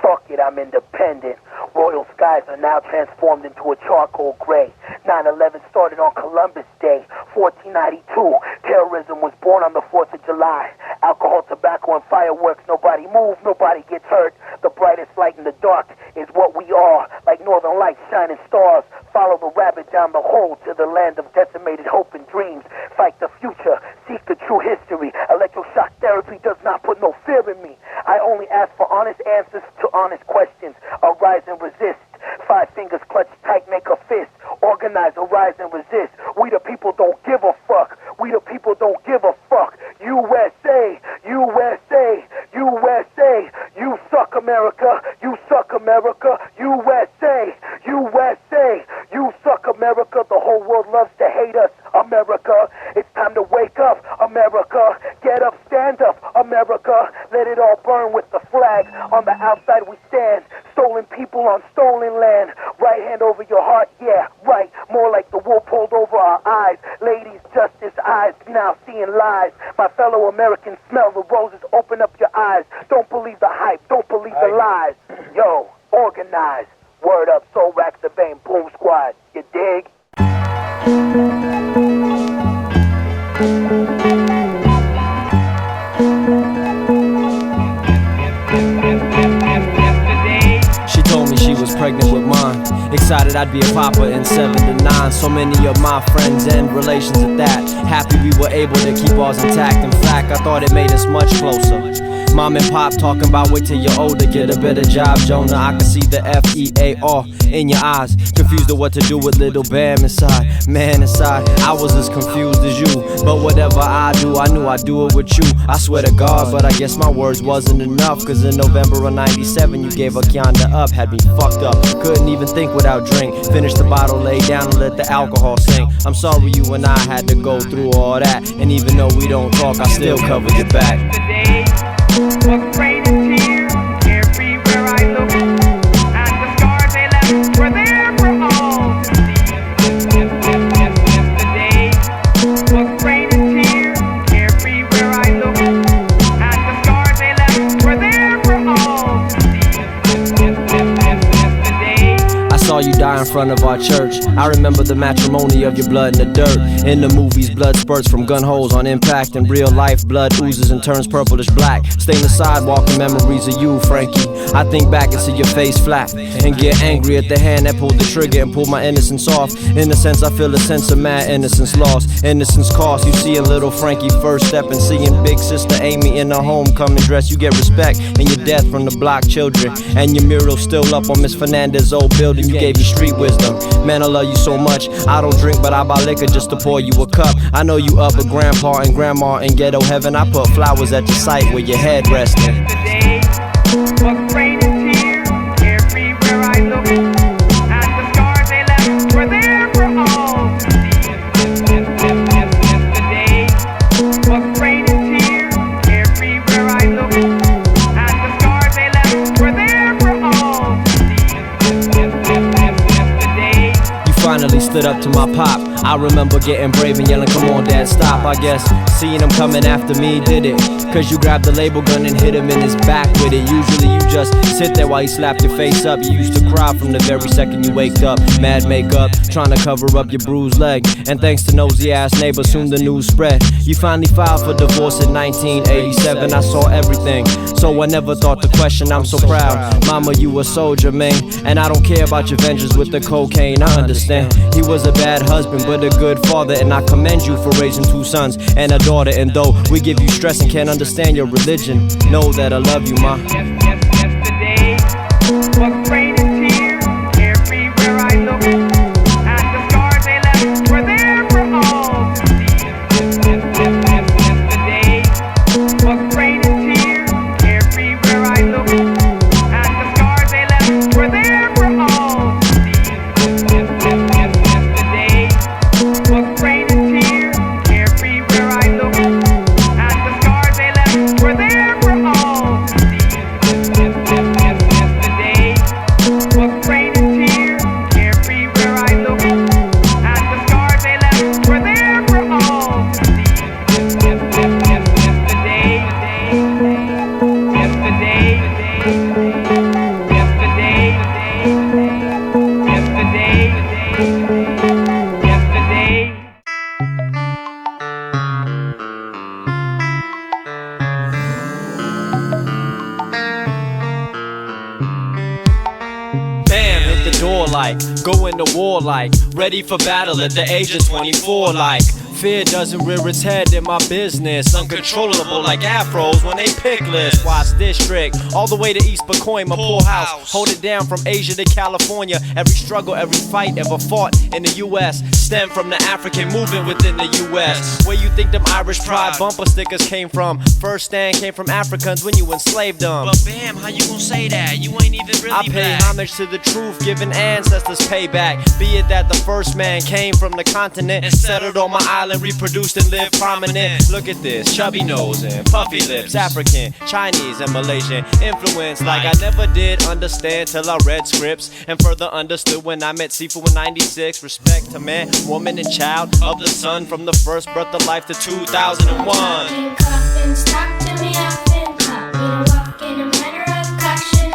Fuck it, I'm independent. Royal skies are now transformed into a charcoal gray. 9/11 started on Columbus Day, 1492. Terrorism was born on the 4th of July. Alcohol, tobacco, and fireworks. Nobody moves, nobody gets hurt. The brightest light in the dark is what we are. Like northern lights shining stars. Follow the rabbit down the hole to the land of decimated hope and dreams. Fight the future, seek the true history. Electroshock therapy does not put no fear in me. I only ask for honest answers to honest questions. Arise and resist. 5 fingers clutched tight, make a fist. Organize, arise and resist. We the people don't give a fuck. We the people don't give a fuck. USA, USA, USA. You suck, America. You suck, America. USA, USA. You suck, America. The whole world loves to hate us, America. It's time to wake up, America. Get up, stand up, America. Let it all burn with the flag. On the outside we stand. Stolen people on stolen land. Right hand over your heart, yeah, right. More like the wool pulled over our eyes. Ladies, justice, eyes now seeing lies. My fellow Americans, smell the roses, open up your eyes. Don't believe the hype, don't believe the lies. Yo, organize. Word up, Soul Rack the Bane, Boom Squad. You dig?
She told me she was pregnant with mine. Excited I'd be a papa in 7 to 9. So many of my friends and relations at that. Happy we were able to keep ours intact. In fact, I thought it made us much closer. Mom and Pop talking about wait till you're older, get a better job, Jonah. I can see the F-E-A-R in your eyes. Confused of what to do with little Bam inside. Man inside, I was as confused as you. But whatever I do, I knew I'd do it with you. I swear to God, but I guess my words wasn't enough. Cause in November of 97, you gave Akianda up. Had me fucked up, couldn't even think without drink. Finished the bottle, lay down and let the alcohol sink. I'm sorry you and I had to go through all that. And even though we don't talk, I still cover your back.
Was great.
cry in front of our church. I remember the matrimony of your blood in the dirt. In the movies, blood spurts from gun holes on impact. In real life, blood oozes and turns purplish black. Stain the sidewalk in memories of you, Frankie. I think back and see your face flap and get angry at the hand that pulled the trigger and pulled my innocence off. In a sense, I feel a sense of mad innocence lost. Innocence cost. You seeing little Frankie first step and seeing big sister Amy in her homecoming dress. You get respect and your death from the block children. And your mural still up on Miss Fernandez's old building. You gave me street wisdom. Man, I love you so much. I don't drink, but I buy liquor just to pour you a cup. I know you up with grandpa and grandma in ghetto heaven. I put flowers at your site where your head resting.
Was rain and tears everywhere I look, and the scars they left were there for all to see. Yesterday was rain and tears everywhere I look, and the scars they left were there for all to see. Yesterday
you finally stood up to my pop. I remember getting brave and yelling, come on dad, stop. I guess seeing him coming after me did it. Cause you grabbed the label gun and hit him in his back with it. Usually you just sit there while he slapped your face up. You used to cry from the very second you waked up. Mad makeup, trying to cover up your bruised leg. And thanks to nosy ass neighbors, soon the news spread. You finally filed for divorce in 1987. I saw everything, so I never thought to question. I'm so proud, mama, you a soldier, man. And I don't care about your vengeance with the cocaine, I understand. He was a bad husband, but a good father. And I commend you for raising 2 sons and a daughter. And though we give you stress and can't understand your religion, know that I love you, ma.
Yesterday was rain and tears everywhere I look, and the scars they left were there for all to see. Yesterday was rain and tears everywhere I look, and the scars they left were there for all to see. Yesterday was rain and tears everywhere I look, and the scars they left were there for all to see. Yesterday was rain and tears everywhere I look, and the scars they left were there for all to see. Yesterday.
Bam, hit the door like, go into war like, ready for battle at the age of 24 like. Fear doesn't rear its head in my business. Uncontrollable like afros when they pick lists. Watch this trick, all the way to East Bacoin, my poor house. Hold it down from Asia to California. Every struggle, every fight ever fought in the US stemmed from the African movement within the US. Where you think them Irish pride bumper stickers came from? First stand came from Africans when you enslaved them.
But bam, how you gon' say that? You ain't even really
I pay
black.
homage to the truth, giving ancestors payback. Be it that the first man came from the continent and settled on my island, reproduced and lived prominent. Look at this, chubby nose and puffy lips, African, Chinese and Malaysian influence. Like I never did understand till I read scripts and further understood when I met Sifu in 96. Respect to man, woman and child of the sun, from the first birth of life to 2001.
Talking coffins, talk to me often. Taught me to walk in a manner of caution.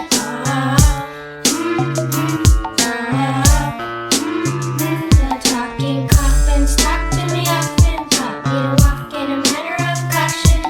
The talking coffins, talk to me often. Taught me to walk in a manner of caution.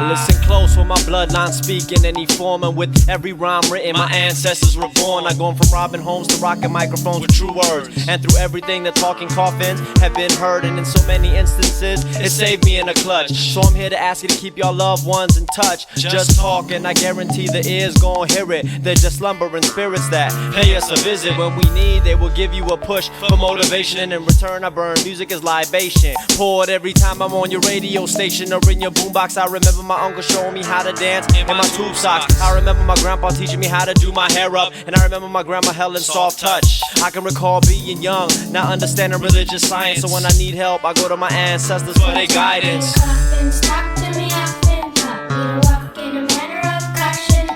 Listen close when my bloodline speak in any form, and with every rhyme written, my ancestors were born. I gone from robbing homes to rocking microphones with true words, and through everything the talking coffins have been heard, and in so many instances it saved me in a clutch. So I'm here to ask you to keep your loved ones in touch. Just talk and I guarantee the ears gon' hear it. They're just slumbering spirits that pay us a visit when we need. They will give you a push for motivation, and in return I burn music as libation. Poured every time I'm on your radio station or in your boombox. I remember my uncle showing me how to dance in my tube socks. I remember my grandpa teaching me how to do my hair up, and I remember my grandma held in soft touch. I can recall being young, not understanding religious science, so when I need help I go to my ancestors for their guidance.
Coffins, talk to me often. Taught me to walk in a manner of caution.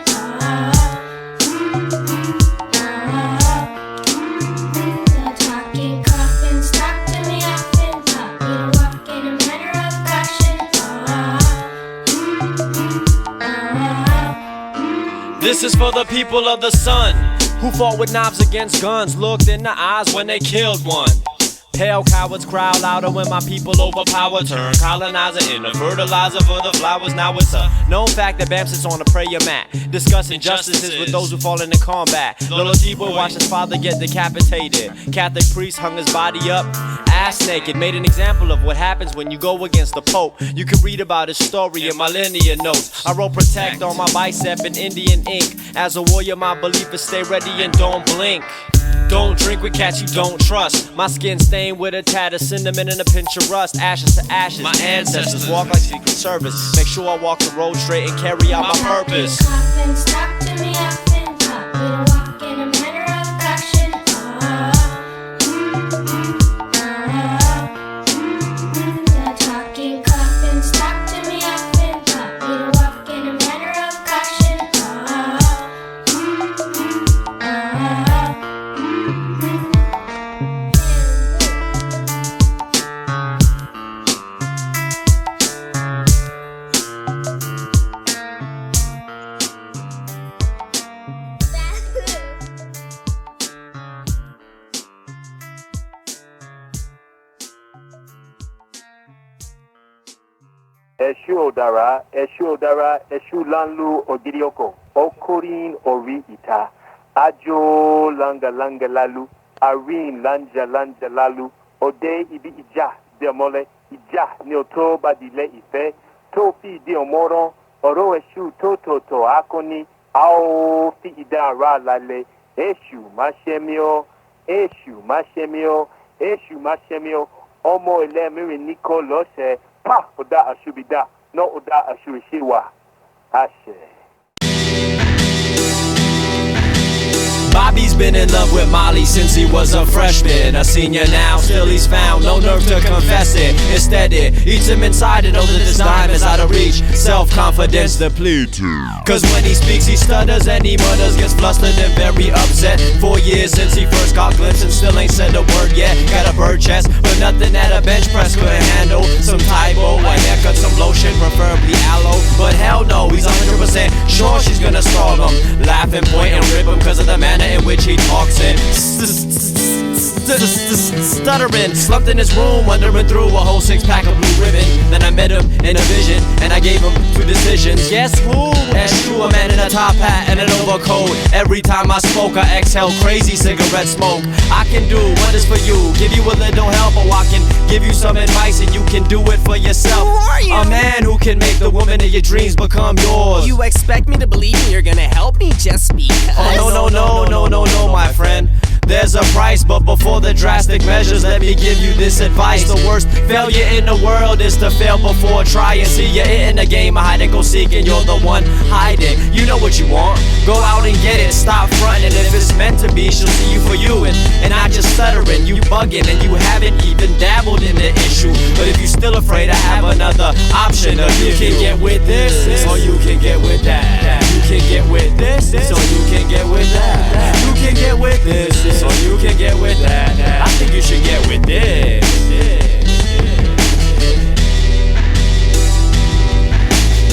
The talking coffins, talk to me often. Taught me to walk in a manner of caution.
This is for the people of the sun who fought with knives against guns, looked in the eyes when they killed one. Pale cowards cry louder when my people overpower. Turn colonizer into fertilizer for the flowers. Now it's a known fact that Bam sits on a prayer mat, discussing injustices with those who fall into combat. Little T-boy watched his father get decapitated. Catholic priest hung his body up, ass naked, made an example of what happens when you go against the Pope. You can read about his story in my linear notes. I wrote protect on my bicep in Indian ink. As a warrior, my belief is stay ready and don't blink. Don't drink with cats you don't trust. My skin stained with a tad of cinnamon and a pinch of rust. Ashes to ashes, my ancestors walk like Secret Service. Make sure I walk the road straight and carry out my purpose.
Coffins talk to me often, taught me to walk in a manner of caution. The talking coffins talk to me often, taught me to walk in a manner of caution.
Eshu Odara, Eshu Lanlu Ogirioko, Okorin Ori Ita, Ajo Langa Langa Lalu, Arin Lanja Lanja Lalu, Ode Ibi Ija, Demole, Ija, Nioto Badile Ife, Tofi Diomoron, Oro Eshu Toto To Akoni, Ao Fi Ida Ra Lale, Eshu Mashemio, Eshu Mashemio, Eshu Mashemio, Omo Ele Miri Niko Lose, Pa Oda Ashubida, no Oda Ashuishiwa. Ashe.
Bobby's been in love with Molly since he was a freshman. A senior now, still he's found no nerve to confess it. Instead it eats him inside and knows that this time is out of reach. Self-confidence depleted. Cause when he speaks he stutters and he mutters, gets flustered and very upset. 4 years since he first got glimpsed and still ain't said a word yet. Got a bird chest, but nothing that a bench press couldn't handle. Some Tybo, a haircut, some lotion, preferably aloe. But hell no, he's 100% sure she's gonna stall him. Laugh and point and rip him cause of the manner in which he talks in stuttering, slumped in his room, wandering through a whole 6-pack of blue ribbon. Then I met him in a vision, and I gave him 2 decisions. Guess who? Eshu, a man in a top hat and an overcoat. Every time I spoke, I exhaled crazy cigarette smoke. I can do what is for you, give you a little help, or I can give you some advice and you can do it for yourself.
Who are you?
A man who can make the woman of your dreams become yours.
You expect me to believe me you're gonna help me just because?
Oh no, my friend. There's a price, but before the drastic measures, let me give you this advice. The worst failure in the world is to fail before trying. See, you're in the game of hide and go seek, and you're the one hiding. You know what you want, go out and get it. Stop fronting, and if it's meant to be, she'll see you for you. And not just stuttering, you bugging, and you haven't even dabbled in the issue. But if you're still afraid, I have another option. Of you can get with this, or you can get with that. You can get with this, so you can get with that. You can get with this, so you can get with that. I think you should get with this.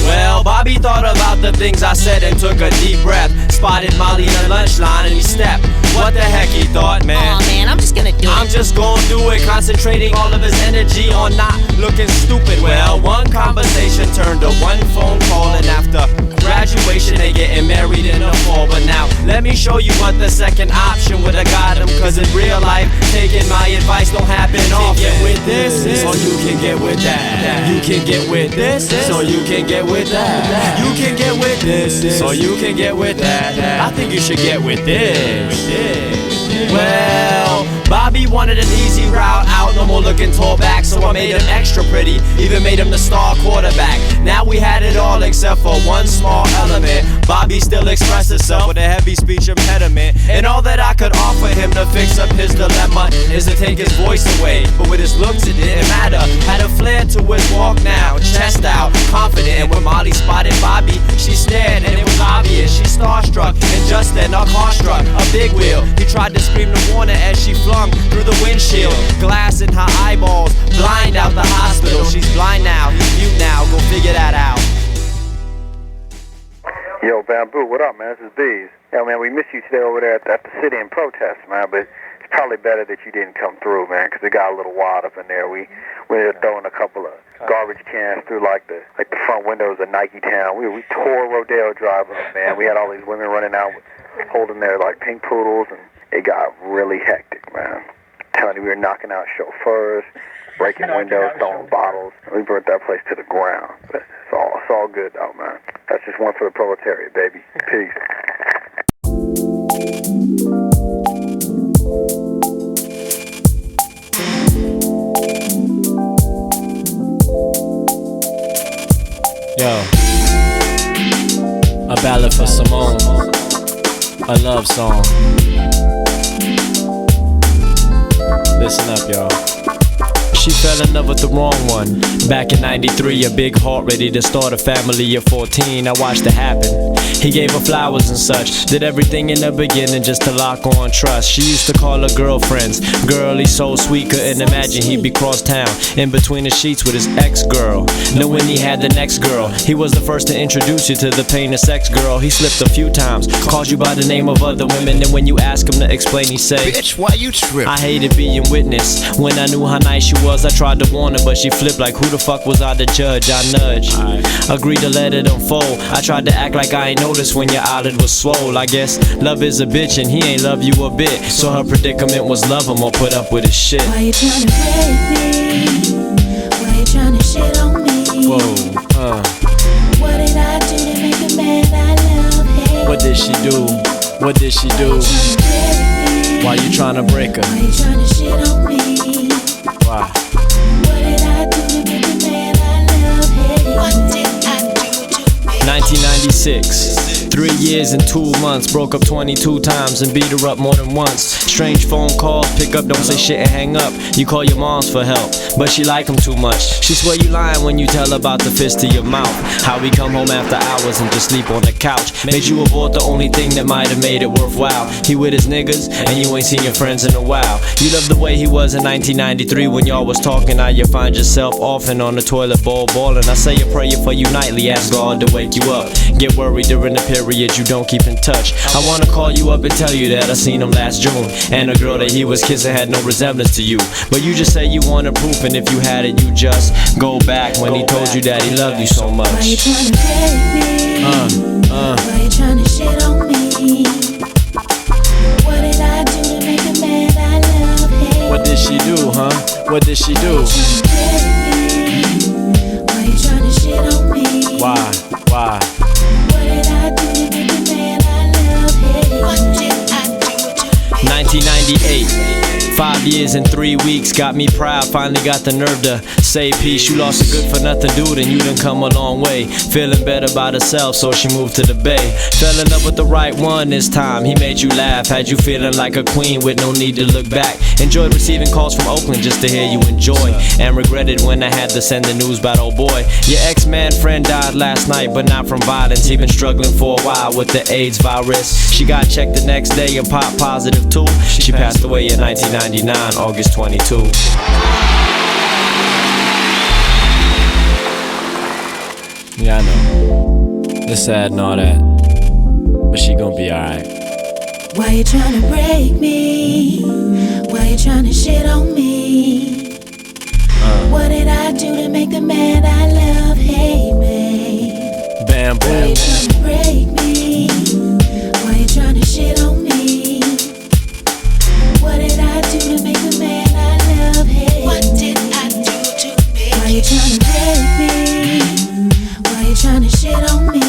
Well, Bobby thought about the things I said and took a deep breath. Spotted Molly in the lunch line and he stepped. What the heck he thought, man?
Aw man, I'm just gonna do it.
I'm just gonna do it, concentrating all of his energy on not looking stupid. Well, one conversation turned to one phone call, and after graduation they getting married in the fall. But now, let me show you what the second option would've got him. Cause in real life, taking my advice don't happen often. Get with this, so you can get with that. You can get with this, so you can get with that. You can get with this, so you can get with that. I think you should get with this. Well, Bobby wanted an easy route out, no more looking tall back, so I made him extra pretty, even made him the star quarterback. Now we had it all except for one small element. Bobby still expressed himself with a heavy speech impediment, and all that I could offer him to fix up his dilemma is to take his voice away. But with his looks it didn't matter, had a flair to his walk now, chest out, confident. And when Molly spotted Bobby, she stared and it was obvious, she starstruck. And just then our car struck a big wheel. He tried to scream to warn her as she flung through the windshield, glass in her eyeballs, blind out the hospital. She's blind now, he's mute now, go figure that out.
Yo, Bambu, what up, man? This is Bees. Yo, man, we miss you today over there at the city in protest, man, but it's probably better that you didn't come through, man, because it got a little wild up in there. We were throwing a couple of garbage cans through like the front windows of Nike Town. We tore Rodeo Drive up, man. We had all these women running out holding their like pink poodles, and it got really hectic, man. I'm telling you, we were knocking out chauffeurs, breaking windows, throwing bottles. We burnt that place to the ground. But it's all good though, man. That's just one for the proletariat, baby. Peace.
Yo, a ballad for Simone, a love song. Listen up, y'all. She fell in love with the wrong one. Back in 93, a big heart ready to start a family at 14. I watched it happen. He gave her flowers and such. Did everything in the beginning just to lock on trust. She used to call her girlfriends. Girl, he's so sweet, couldn't imagine he'd be cross town in between the sheets with his ex-girl. Knowing he had the next girl. He was the first to introduce you to the pain of sex, girl. He slipped a few times, called you by the name of other women. And when you ask him to explain, he say,
bitch, why you tripping?
I hated being witness. When I knew how nice she was, I tried to warn her, but she flipped like, who the fuck was I to judge? I nudged, agreed to let it unfold. I tried to act like I ain't noticed when your eyelid was swole. I guess love is a bitch and he ain't love you a bit. So her predicament was love him or put up with his shit.
Why you tryna break me? Why you tryna shit on me?
Whoa,
What did I do to make a man I love hate?
What did she do? What did she do? Why you tryna break her?
Why you tryna shit on me?
Why?
What did I do to make a man I love hate? What did I do to make
1996. 3 years and 2 months. Broke up 22 times and beat her up more than once. Strange phone calls, pick up, don't say shit and hang up. You call your moms for help, but she like him too much. She swear you lying when you tell her about the fist to your mouth. How we come home after hours and just sleep on the couch. Made you abort the only thing that might have made it worthwhile. He with his niggas and you ain't seen your friends in a while. You love the way he was in 1993 when y'all was talking. Now you find yourself often on the toilet bowl ballin'. I say a prayer for you nightly, ask God to wake you up. Get worried during the period you don't keep in touch. I wanna call you up and tell you that I seen him last June, and a girl that he was kissing had no resemblance to you. But you just say you wanted proof, and if you had it, you just go back when he told you that he loved you so much.
Why you tryna break me? Why you tryna shit on me? What did I do to make a man I love hate?
What did she do, huh? What did she do?
Why you tryna shit on me?
Why? Why?
What did I do to make a man I love hate? What did I do to
1998. 5 years and 3 weeks got me proud. Finally got the nerve to say peace. You lost a good for nothing dude and you done come a long way. Feeling better about herself, so she moved to the Bay. Fell in love with the right one this time. He made you laugh, had you feeling like a queen with no need to look back. Enjoyed receiving calls from Oakland just to hear you enjoy, and regretted when I had to send the news about old boy. Your ex-man friend died last night, but not from violence. He been struggling for a while with the AIDS virus. She got checked the next day and popped positive too. She passed away in 1999, August 22. Yeah, I know. It's sad and all that, but she gonna be alright.
Why you tryna break me? Why you tryna shit on me? What did I do to make the man I love hate me?
Bambu.
Why you tryna break me? Why you tryna shit on me? What did I do to make the man I love hate? What did I do to make Why you tryna break me? Why you tryna shit on me?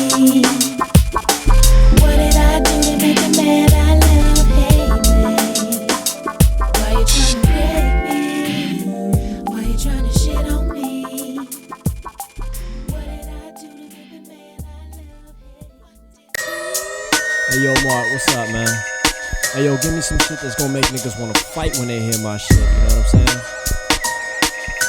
What did I do to make the man I love hate me? Why you tryna break me? Why you tryna shit on me? What did I do to make the man I love hate?
Hey yo, Mark, what's up, man? Hey yo, give me some shit that's gonna make niggas wanna fight when they hear my shit, you know what I'm saying?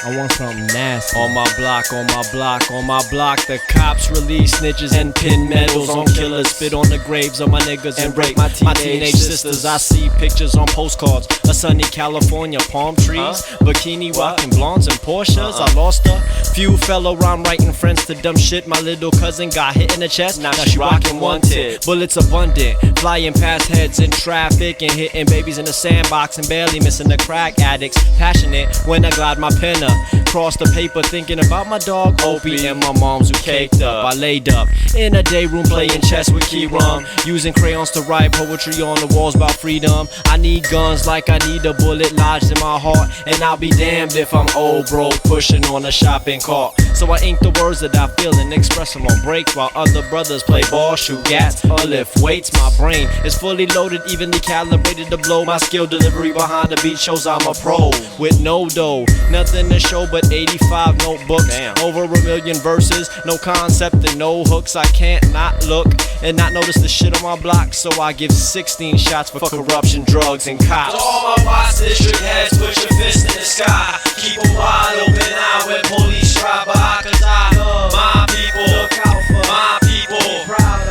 I want something nasty. On my block, on my block, on my block, the cops release snitches and pin medals on killers, spit on the graves of my niggas and rape my teenage sisters. I see pictures on postcards of sunny California palm trees, bikini rocking blondes and Porsches. I lost her
Few fellow rhyme writing friends to dumb shit. My little cousin got hit in the chest. Now she rockin' wanted. Bullets abundant, flying past heads in traffic and hitting babies in the sandbox and barely missing the crack addicts. Passionate when I glide my pen across the paper, thinking about my dog Opie and my moms who caked up. I laid up in a day room playing chess with key rum, using crayons to write poetry on the walls about freedom. I need guns like I need a bullet lodged in my heart, and I'll be damned if I'm old broke pushing on a shopping cart. So I ink the words that I feel and express them on breaks while other brothers play ball, shoot gats, or lift weights. My brain is fully loaded, evenly calibrated to blow. My skill delivery behind the beat shows I'm a pro with no dough, nothing to show but 85 notebooks. Over a million verses, no concept and no hooks. I can't not look and not notice the shit on my block, so I give 16 shots for corruption, drugs, and cops.
To all my Watts district heads, put your fist in the sky. Keep a wide open eye when police drive by, cause I love my people. Look out for my people.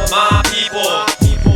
My people.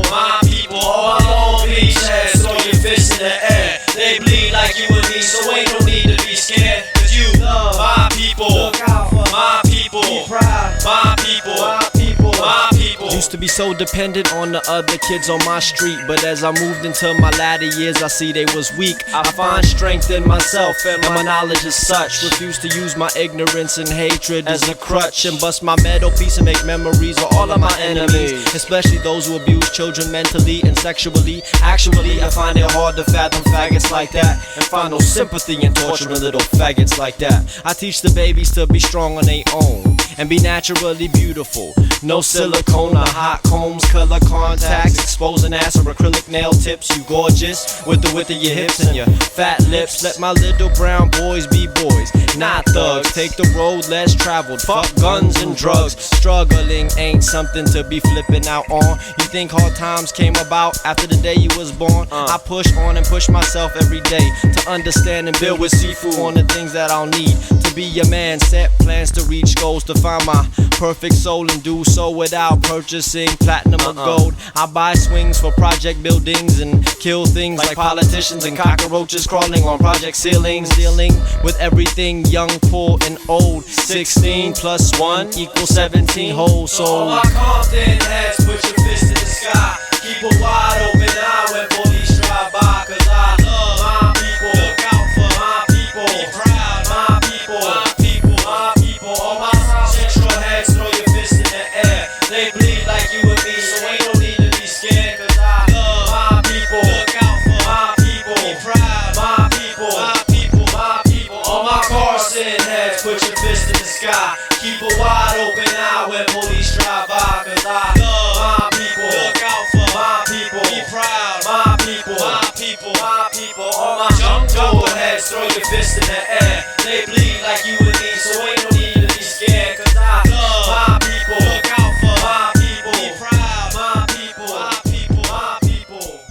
My people. All my Long Beach heads, throw your fist in the air. They bleed like you and me, so ain't no need to be scared. Cause you love my people. Look out for my people. My people. My people.
Used to be so dependent on the other kids on my street, but as I moved into my latter years, I see they was weak. I find strength in myself, and my knowledge is such. Refuse to use my ignorance and hatred as a crutch, and bust my metal piece and make memories of all of my enemies, especially those who abuse children mentally and sexually. Actually, I find it hard to fathom faggots like that, and find no sympathy in torturing little faggots like that. I teach the babies to be strong on their own and be naturally beautiful. No silicone or hot combs, color contacts, exposing ass or acrylic nail tips. You gorgeous with the width of your hips and your fat lips. Let my little brown boys be boys, not thugs. Take the road less traveled, fuck guns and drugs. Struggling ain't something to be flipping out on. You think hard times came about after the day you was born? I push on and push myself every day to understand and build with seafood on the things that I'll need to be a man. Set plans to reach goals, to find my perfect soul and do so without purchasing platinum or gold. I buy swings for project buildings and kill things like politicians and cockroaches crawling on project ceilings. Dealing with everything young, poor, and old. 16 plus 1 equals 17 whole soul.
All my Compton heads, put your fist in the sky. Keep a wide open eye when police drive by, cause I love my people. Look out for my people. Be proud, my people. My people. My people. All my central heads, throw your fist in the air. They bleed like you and me, so ain't no need to be scared, cause I love my people. Look out for my people. Be proud, my people. My people. My people. All my Carson heads, put your fist in the sky. Keep a wide open eye when police drive by, cause I love my people. Look out for my people. Be proud, my people. My people. My people. All my jungle heads, throw your fist in the air. They bleed like you and me, so ain't no need to be scared, cause I love my people. Look out for my people. Be proud, my people. My people. My people.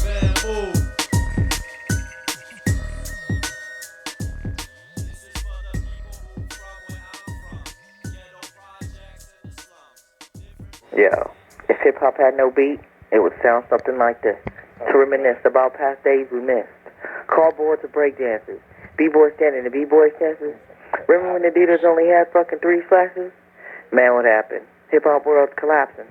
Bamboo.
Yeah, if hip-hop had no beat, it would sound something like this. To reminisce about past days we missed. Cardboards or breakdances. B-boys standing in B-boy stances. Remember when the Adidas only had fucking 3 flashes? Man, what happened? Hip-hop world's collapsing.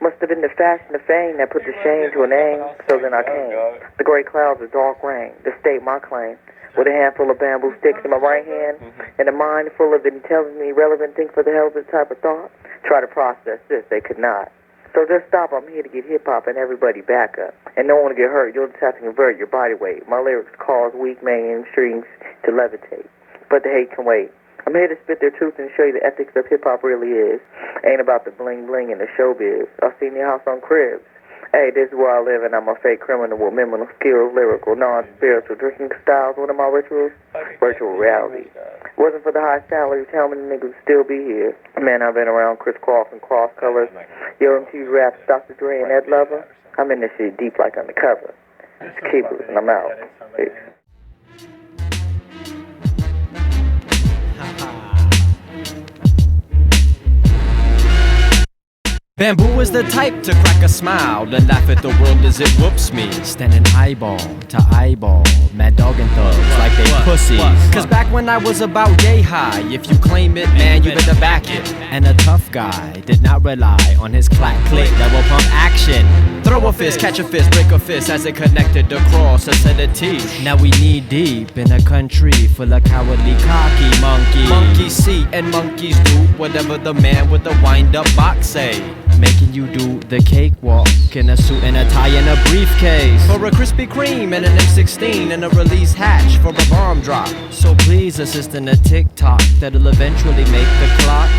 Must have been the fashion of fame that put the shame to an aim, so then I came. The gray clouds of dark rain, to state my claim. With a handful of bamboo sticks in my right hand, and a mind full of intelligently relevant think for the hell of this type of thought. Try to process this, they could not. So just stop, I'm here to get hip-hop and everybody back up. And don't want to get hurt, you'll just have to convert your body weight. My lyrics cause weak mainstreams to levitate. But the hate can wait. I'm here to spit their truth and show you the ethics of hip-hop really is. Ain't about the bling-bling and the showbiz. I've seen your house on cribs. Hey, this is where I live, and I'm a fake criminal with minimal skills, lyrical, non-spiritual, drinking styles. One of my rituals, virtual reality. Wasn't for the high salary, tell me the niggas would still be here. Man, I've been around crisscross and cross colors. Yo, MT's raps, Dr. Dre and Ed Lover. I'm in this shit deep like undercover. It's Kiwi, and I'm out. Peace.
Bambu is the type to crack a smile and laugh at the world as it whoops me. Standing eyeball to eyeball, mad dog and thugs like they pussies. Cause back when I was about yay high, if you claim it, man, you better back it. And a tough guy did not rely on his clack click that will pump action. Throw a fist, catch a fist, break a fist as it connected across a set of teeth. Now we knee deep in a country full of cowardly cocky monkeys. Monkeys see and monkeys do whatever the man with the wind-up box say. Making you do the cakewalk in a suit and a tie and a briefcase. For a Krispy Kreme and an M16 and a release hatch for a bomb drop. So please assist in a TikTok that'll eventually make the clock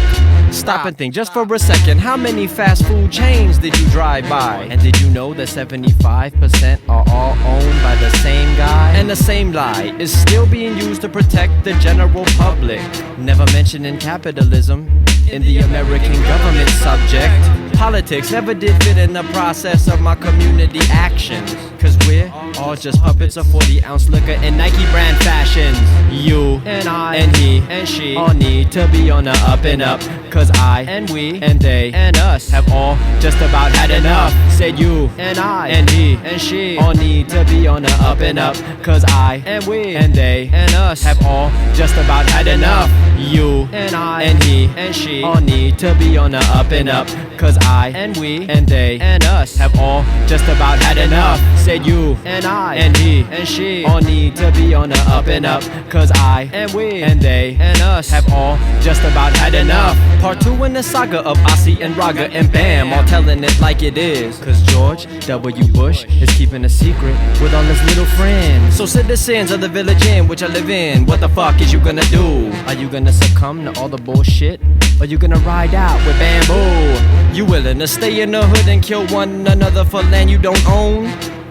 stop and think just for a second. How many fast food chains did you drive by? And did you know that 75% are all owned by the same guy? And the same lie is still being used to protect the general public. Never mentioning capitalism in the American government subject. Politics never did fit in the process of my community actions. Cause we're all just puppets of 40-ounce liquor and Nike brand fashions. You and I and he and she all need to be on the up and up. Cause I and we and they and us have all just about had enough. Said you and I and he and she all need to be on the up and up. Cause I and we and they and us have all just about had enough. You and I and he and she all need to be on the up and up. Cause I and we and they and us have all just about had enough. Said you and I and he and she all need to be on the up and up. Cause I and we and they and us have all just about had enough. Part 2 in the saga of Aussie and Raga and Bam, all telling it like it is. Cause George W. Bush is keeping a secret with all his little friends. So citizens of the village in which I live in, what the fuck is you gonna do? Are you gonna succumb to all the bullshit? Or you gonna ride out with Bambu? You willing to stay in the hood and kill one another for land you don't own?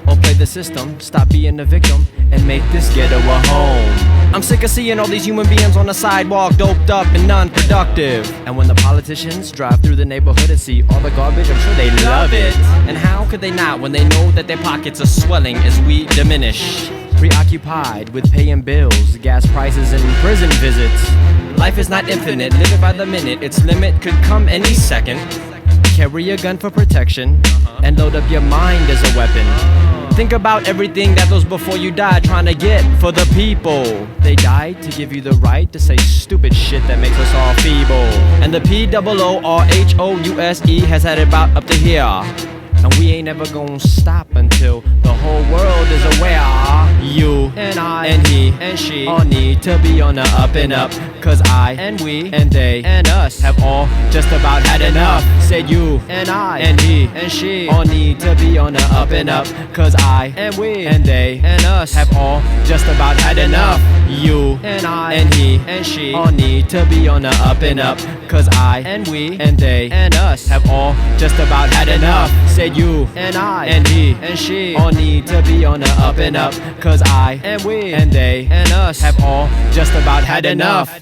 Or play the system, stop being the victim, and make this ghetto a home? I'm sick of seeing all these human beings on the sidewalk, doped up and non-productive. And when the politicians drive through the neighborhood and see all the garbage, I'm sure they love it. And how could they not when they know that their pockets are swelling as we diminish? Preoccupied with paying bills, gas prices, and prison visits. Life is not infinite, live it by the minute. Its limit could come any second. Carry a gun for protection and load up your mind as a weapon. Think about everything that those before you died trying to get for the people. They died to give you the right to say stupid shit that makes us all feeble. And the POORHOUSE has had it about up to here. And we ain't ever gonna stop until the whole world is aware. You and I and he and she all need to be on the up and up. Cause I and we and they and us have all just about had enough. Said you and I and he and she all need to be on the up and up. Cause I and we and they and us have all just about had enough. You and I and he and she all need to be on the up and up. Cause I and we and they and us have all just about had enough. Said you and I and he and she all need to be on the up and up. Cause I and we and they and us have all just about had enough.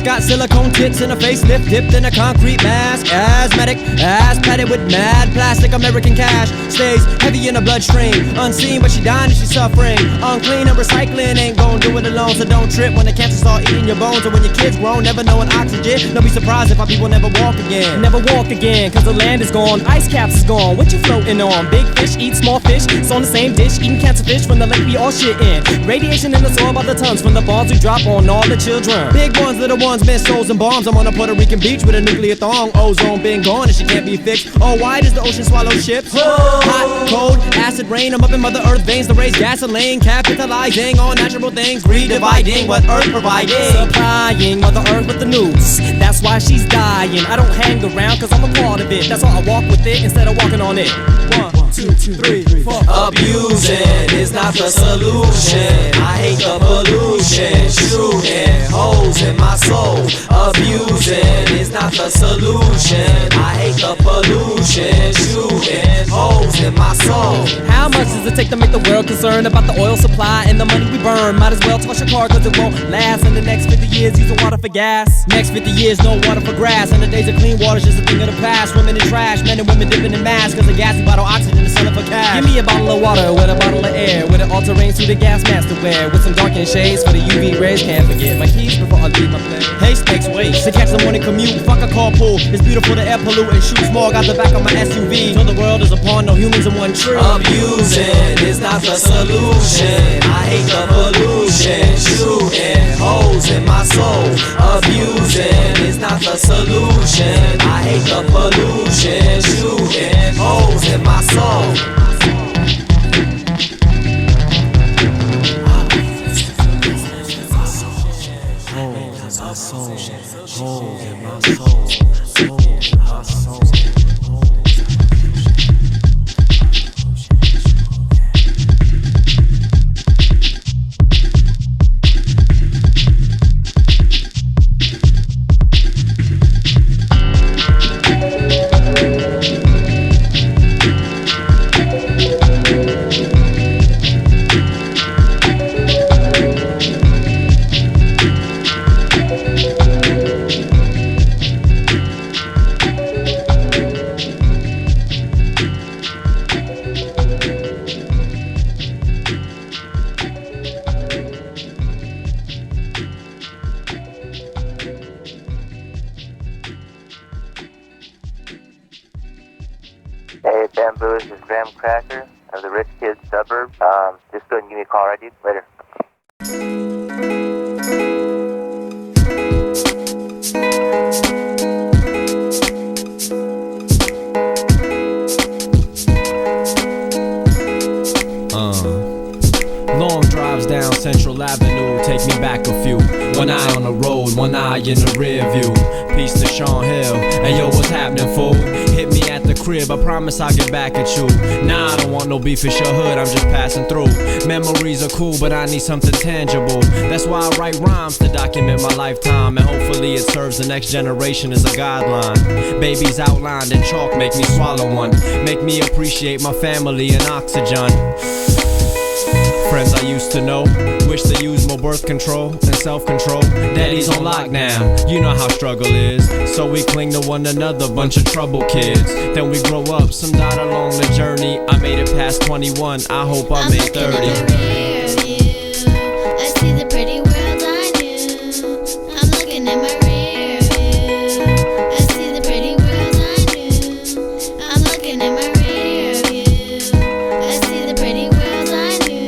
Got silicone tits and a facelift dipped in a concrete mask. Asthmatic, ass padded with mad plastic American cash. Stays heavy in the bloodstream, unseen but she dying and she suffering. Unclean and recycling, ain't gon' do it alone. So don't trip when the cancer start eating your bones. Or when your kids grown, never knowing oxygen. Don't be surprised if our people never walk again.
Never walk again, cause the land is gone. Ice caps is gone, what you floating on? Big fish eat small fish, it's on the same dish. Eating cancer fish from the lake we all shit in. Radiation in the soil by the tons from the bombs we drop on all the children.
Big ones, little ones, missiles and bombs. I'm on a Puerto Rican beach with a nuclear thong. Ozone been gone and she can't be fixed. Oh, why does the ocean swallow ships? Hot, cold, acid rain. I'm up in Mother Earth veins to raise gasoline. Capitalizing on natural things, redividing what Earth providing.
Supplying Mother Earth with the news. That's why she's dying. I don't hang around cause I'm a part of it. That's why I walk with it instead of walking on it. 1, 2, 3, 4.
Abusing is not the solution. I hate the pollution. Shooting holes hoes in my soul. Abusing is not the solution. I hate the pollution. Shooting hoes in my soul.
How much does it take to make the world concerned about the oil supply and the money we burn? Might as well toss your car cause it won't last. In the next 50 years using water for gas. Next 50 years no water for grass. And the days of clean water's just a thing of the past. Women in trash, men and women dipping in masks cause the gassy bottle oxygen is selling for cash. Give me a bottle of water with a bottle of air, with an all-terrain suit of gas mask to wear, with some darkened shades for the UV rays. Can't forget my keys before I leave my place. Haste makes waste to catch the morning commute. Fuck a carpool, it's beautiful to air pollute and shoot smog out the back of my SUV. Till the world is upon no humans in one tree.
Abusing is not the solution. I hate the pollution. Shooting holes in my soul. Abusing is not the solution. I hate the pollution. Shooting holes in my soul. Holes in my soul.
Hey, Bambu, this is Graham Cracker of the Rich Kids Suburb. Just go and give me a call, right, dude? Later.
Long drives down Central Avenue take me back a few. One eye on the road, one eye in the rear view. Peace to Sean Hill. Hey yo, what's happening, fool? Hit me at the crib, I promise I'll get back at you. Nah, I don't want no beef, it's your hood, I'm just passing through. Memories are cool, but I need something tangible. That's why I write rhymes to document my lifetime, and hopefully it serves the next generation as a guideline. Babies outlined in chalk make me swallow one. Make me appreciate my family and oxygen. Friends I used to know wish they used more birth control and self-control. Daddy's on lockdown, you know how struggle is. So we cling to one another, bunch of trouble kids. Then we grow up, some died along the journey. I made it past 21, I hope I made 30.
I see the pretty world I knew. I'm looking at my rear view. I see the pretty world I knew. I'm looking at my rear view. I see the pretty world I knew.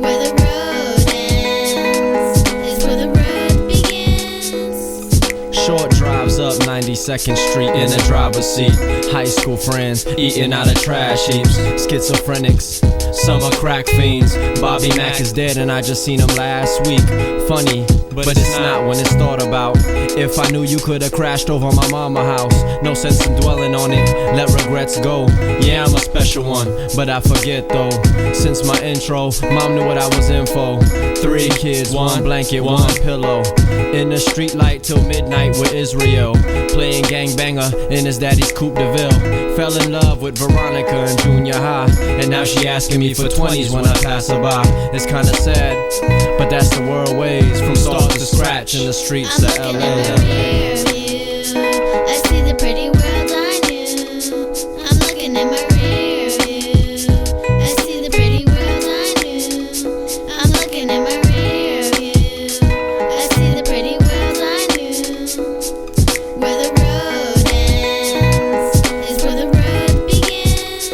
Where the road ends is where the road begins.
Short drives up 92nd Street in the driver's seat. High school friends eating out of trash heaps. Schizophrenics, some are crack fiends. Bobby Mack is dead and I just seen him last week. Funny, but it's not when it's thought about. If I knew you could've crashed over my mama house, no sense in dwelling on it, let regrets go. Yeah, I'm a special one, but I forget though. Since my intro, mom knew what I was in for. 3 kids, 1 blanket, 1 pillow. In the street light till midnight with Israel, playing gangbanger in his daddy's Coupe de Ville. Fell in love with Veronica in junior high, and now she asking me for 20s when I pass her by. It's kinda sad, but that's the world ways, from start to scratch in the streets of LA.
I see the pretty world I knew. I'm looking at my rear view. I see the pretty world I knew. I'm looking at my rear view. I see the pretty world I knew. Where the road ends is where the road begins.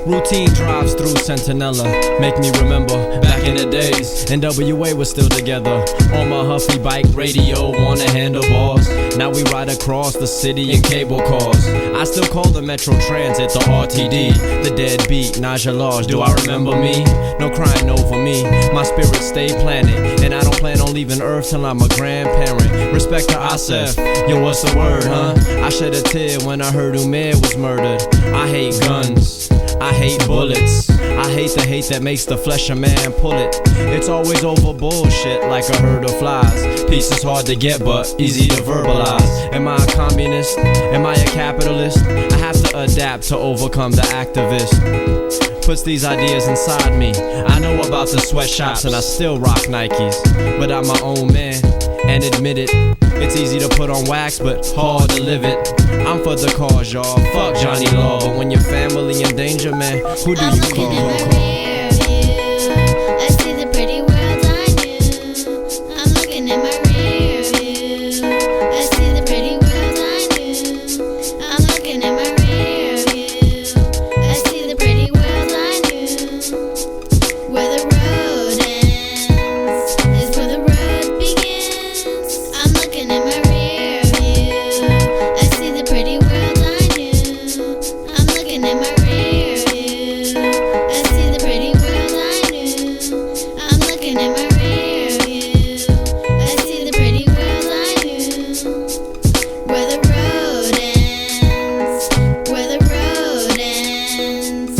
Routine drives through Centinela make me remember back in the days NWA was still together. On my Huffy bike, radio on the handlebars. Now we ride across the city in cable cars. I still call the Metro Transit the RTD. The deadbeat, Naja Large, do I remember me? No crying over me, my spirit stay planted. And I don't plan on leaving Earth till I'm a grandparent. Respect to Asef, yo what's the word, huh? I shed a tear when I heard Umair was murdered. I hate guns, I hate bullets. I hate the hate that makes the flesh a man pull it. It's always over bullshit like a herd of flies. Peace is hard to get but easy to verbalize. Am I a communist? Am I a capitalist? I have to adapt to overcome the activist. Puts these ideas inside me. I know about the sweatshops and I still rock Nikes, but I'm my own man and admit it. It's easy to put on wax but hard to live it. I'm for the cause, y'all. Fuck Johnny Law. But when your family in danger, man, who do you call?
I see the pretty world I knew. I'm looking in my rear view. I see the pretty world I knew. I'm looking in my rear view. I see the pretty world I knew. Where the road ends is where the road begins. I'm looking in my rear view. I see the pretty world I knew. I'm looking in my rear view. I see the pretty world I knew. I'm looking in my rear view. I see the pretty world I knew. Where the road ends, where the road ends.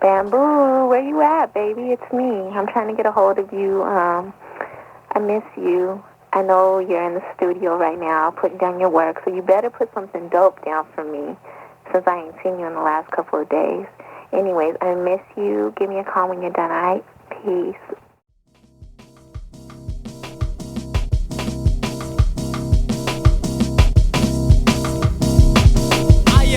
Bambu, where you at, baby? It's me. I'm trying to get a hold of you. I miss you. I know you're in the studio right now putting down your work, so you better put something dope down for me since I ain't seen you in the last couple of days. Anyways, I miss you. Give me a call when you're done, all right? Peace.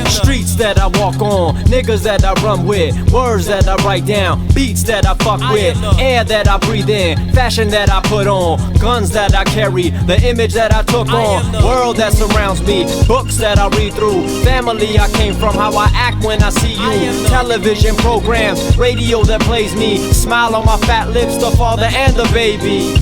Streets that I walk on, niggas that I run with, words that I write down, beats that I fuck with, air that I breathe in, fashion that I put on, guns that I carry, the image that I took on, world that surrounds me, books that I read through, family I came from, how I act when I see you, television programs, radio that plays me, smile on my fat lips, the father and the baby.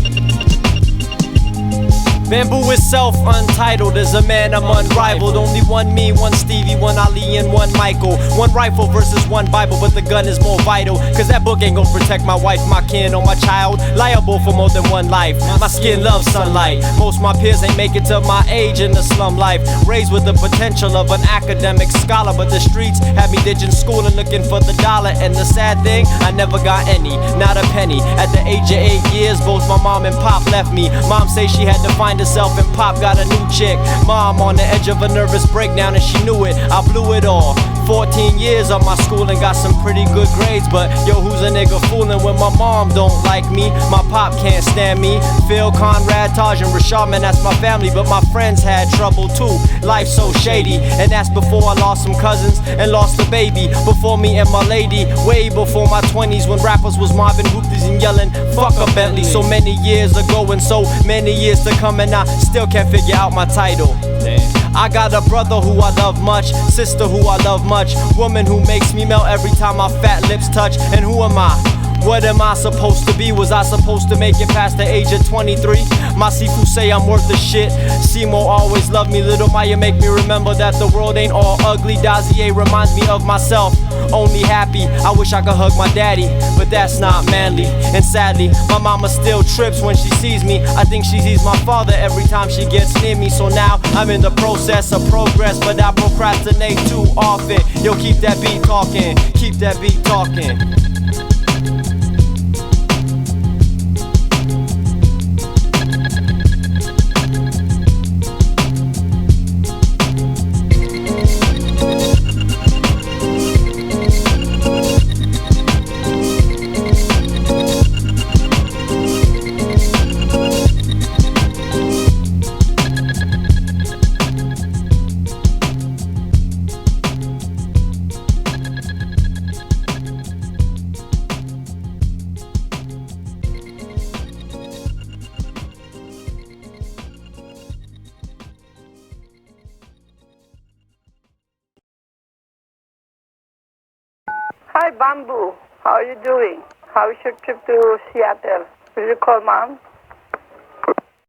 Bambu is self-untitled, as a man I'm unrivaled. Only one me, one Stevie, one Ali and one Michael. One rifle versus one Bible, but the gun is more vital. Cause that book ain't gon' protect my wife, my kin or my child. Liable for more than one life, my skin loves sunlight. Most my peers ain't make it to my age in the slum life. Raised with the potential of an academic scholar, but the streets had me ditching school and looking for the dollar. And the sad thing, I never got any, not a penny. At the age of 8 years, both my mom and pop left me. Mom say she had to find herself and pop got a new chick. Mom on the edge of a nervous breakdown and she knew it. I blew it all. 14 years of my school and got some pretty good grades. But yo, who's a nigga fooling when my mom don't like me? My pop can't stand me. Phil, Conrad, Taj, and Rashad, man, that's my family. But my friends had trouble too. Life so shady. And that's before I lost some cousins and lost a baby. Before me and my lady. Way before my 20s when rappers was mobbing hoopties and yelling, fuck a Bentley. So many years ago and so many years to come, and I still can't figure out my title. I got a brother who I love much, sister who I love much, woman who makes me melt every time my fat lips touch. And who am I? What am I supposed to be? Was I supposed to make it past the age of 23? My Sifu say I'm worth the shit. Simo always loved me. Little Maya make me remember that the world ain't all ugly. Dazier reminds me of myself, only happy. I wish I could hug my daddy, but that's not manly. And sadly, my mama still trips when she sees me. I think she sees my father every time she gets near me. So now I'm in the process of progress, but I procrastinate too often. Yo, keep that beat talking, keep that beat talking.
Hi, Bambu. How are you doing? How is your trip to Seattle?
Did you call mom?